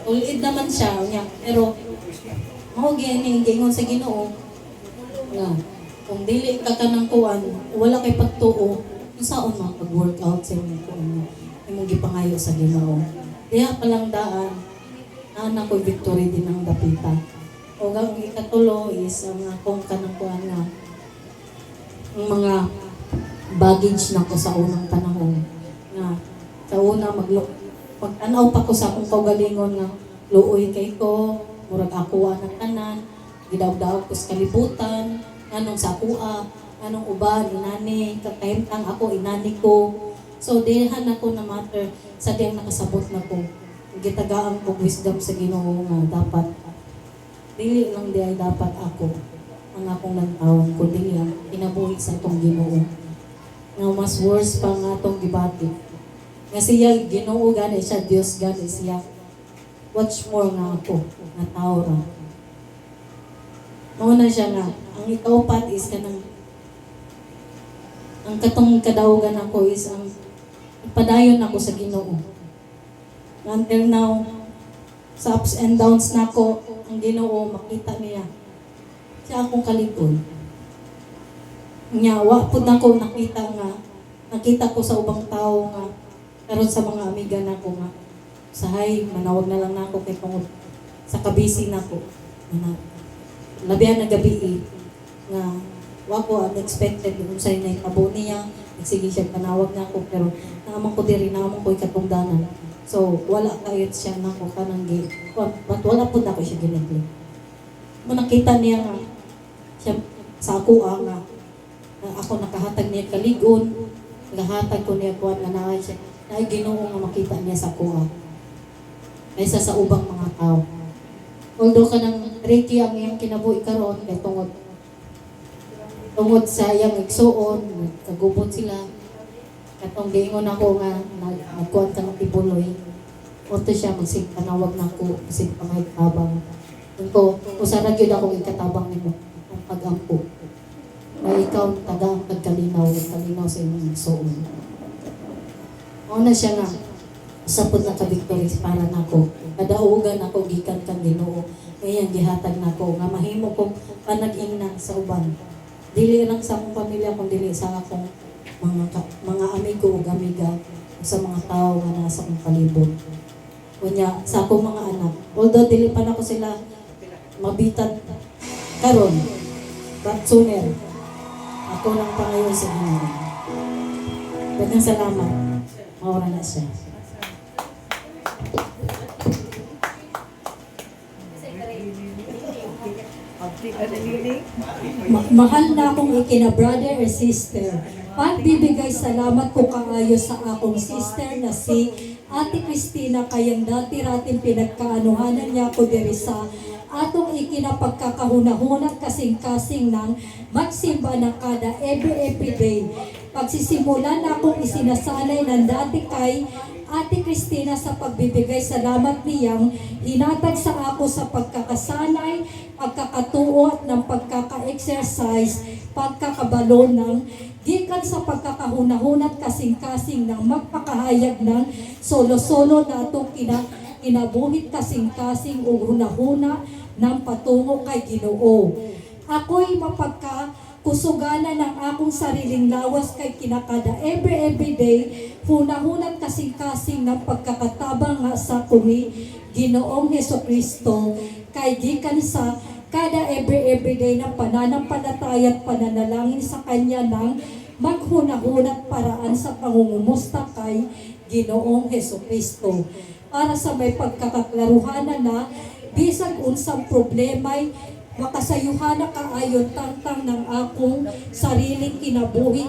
tulid naman siya niya pero mao gingon sa Ginoo nga kung dili ka kanang kuan wala kay pagtuo unsaon makapag-workout sa imong gipangayo sa Ginoo diha palang daan anak ko victory din ang dapita. O ang ikatulo is ang akong kanang kuan nga ang mga baggage na ko sa unang panahon nga sa una pag-anaw pa ko sa akong kaugalingon nga luoy kay ko murag ako ang tanan gidaw-daw ko sa kalibutan anong sa kuha anong uban inani kakahimtang ako inani ko so dihan ako na matter sa diyang nakasabot na ko gitagaan ko wisdom sa Ginoo nga dapat dili lang di ay dapat ako ang akong nagtawon ko dili ang kinabuhi sa itong Ginoo nga mas worse pa nga itong gibati nga siya Ginoo gani siya Dios gani siya watch more nga ako nga tao ra mauna siya nga ang ikaupat is kanang ang katong kadaugan ako is ang padayon ako sa Ginoo until now sa ups and downs nako ang Ginoo makita niya siya akong kalikod nya wa pud nako nakita ko sa ubang tao nga karon sa mga amiga nako nga sahay manawag na lang nako kay tungod sa kabisi nako labihan na gabi nga wa ko unexpected kung sa inay tabo niya nagsige siya panawag nako pero naamang ko diri naamang ko ikatungdanan So, wala kayo siya na ko kanang but wala po na ko siya ginigli. Nakita niya nga, siya, sa ako nga, ako nakahatag niya kaligon, nakahatag ko niya kuwan nga naay siya, naay Ginoo nga makita niya sa kuha. Kaysa sa ubang mga tao. Although kanang Ricky ang iyang kinabuhi karon kay tungod sa iyang igsuon, nagubot sila. Katong giingon ako nga nagkuhan ka ng tibuloy. Oto siya panawag na ko kasi pangaytabang. Ko usa ra gyud ako ikatabang nimo ang pag-ampo. May ikaw taga pagkalinaw sa imong igsuon. Mao na siya nga sapod na ka victories para nako. Kadaugan ako gikan kang Ginoo. Kaya gihatag nako nga mahimo kong panag-ingnan sa uban. Dili lang sa akong pamilya kundi dili sa akong mga amigo ug amiga sa mga tao nga nasa akong palibot. Kunya sa akong mga anak. Although dili pa nako sila mabitan karon, but sooner ako lang pangayon sa Ginoo. Daghang salamat. Maura na siya. Mahal na akong ikina-brother or sister. Pagbibigay salamat ko kaayo sa akong sister na si Ate Cristina kayang dati rating pinagkaanuhanan niya ko diri sa atong ikinapagkakahunahunat kasing-kasing ng magsimba na kada every day. Pagsisimulan na akong isinasanay ng dati kay Ate Cristina sa pagbibigay salamat niyang hinatag sa ako sa pagkakasanay, pagkakatuo at ng pagkaka-exercise, pagkakabalo ng gikan sa pagkakahunahunat kasing-kasing ng magpakahayag ng solo-solo na itong kinabuhit kasing-kasing o hunahuna ng patungo kay Ginoo. Ako'y mapagkakusuganan ng akong sariling lawas kay kinakada every day, hunahunat kasing-kasing ng pagkakatabang nga sa kumi Ginoong Hesukristo kay gikan sa kada every day na pananampalataya at pananalangin sa Kanya ng maghunahunat paraan sa pangungumusta kay Ginoong Hesukristo. Para sa may pagkakaklaruhanan na bisag unsang problema'y makasayuhan na kaayon tangtang ng akong sariling kinabuhi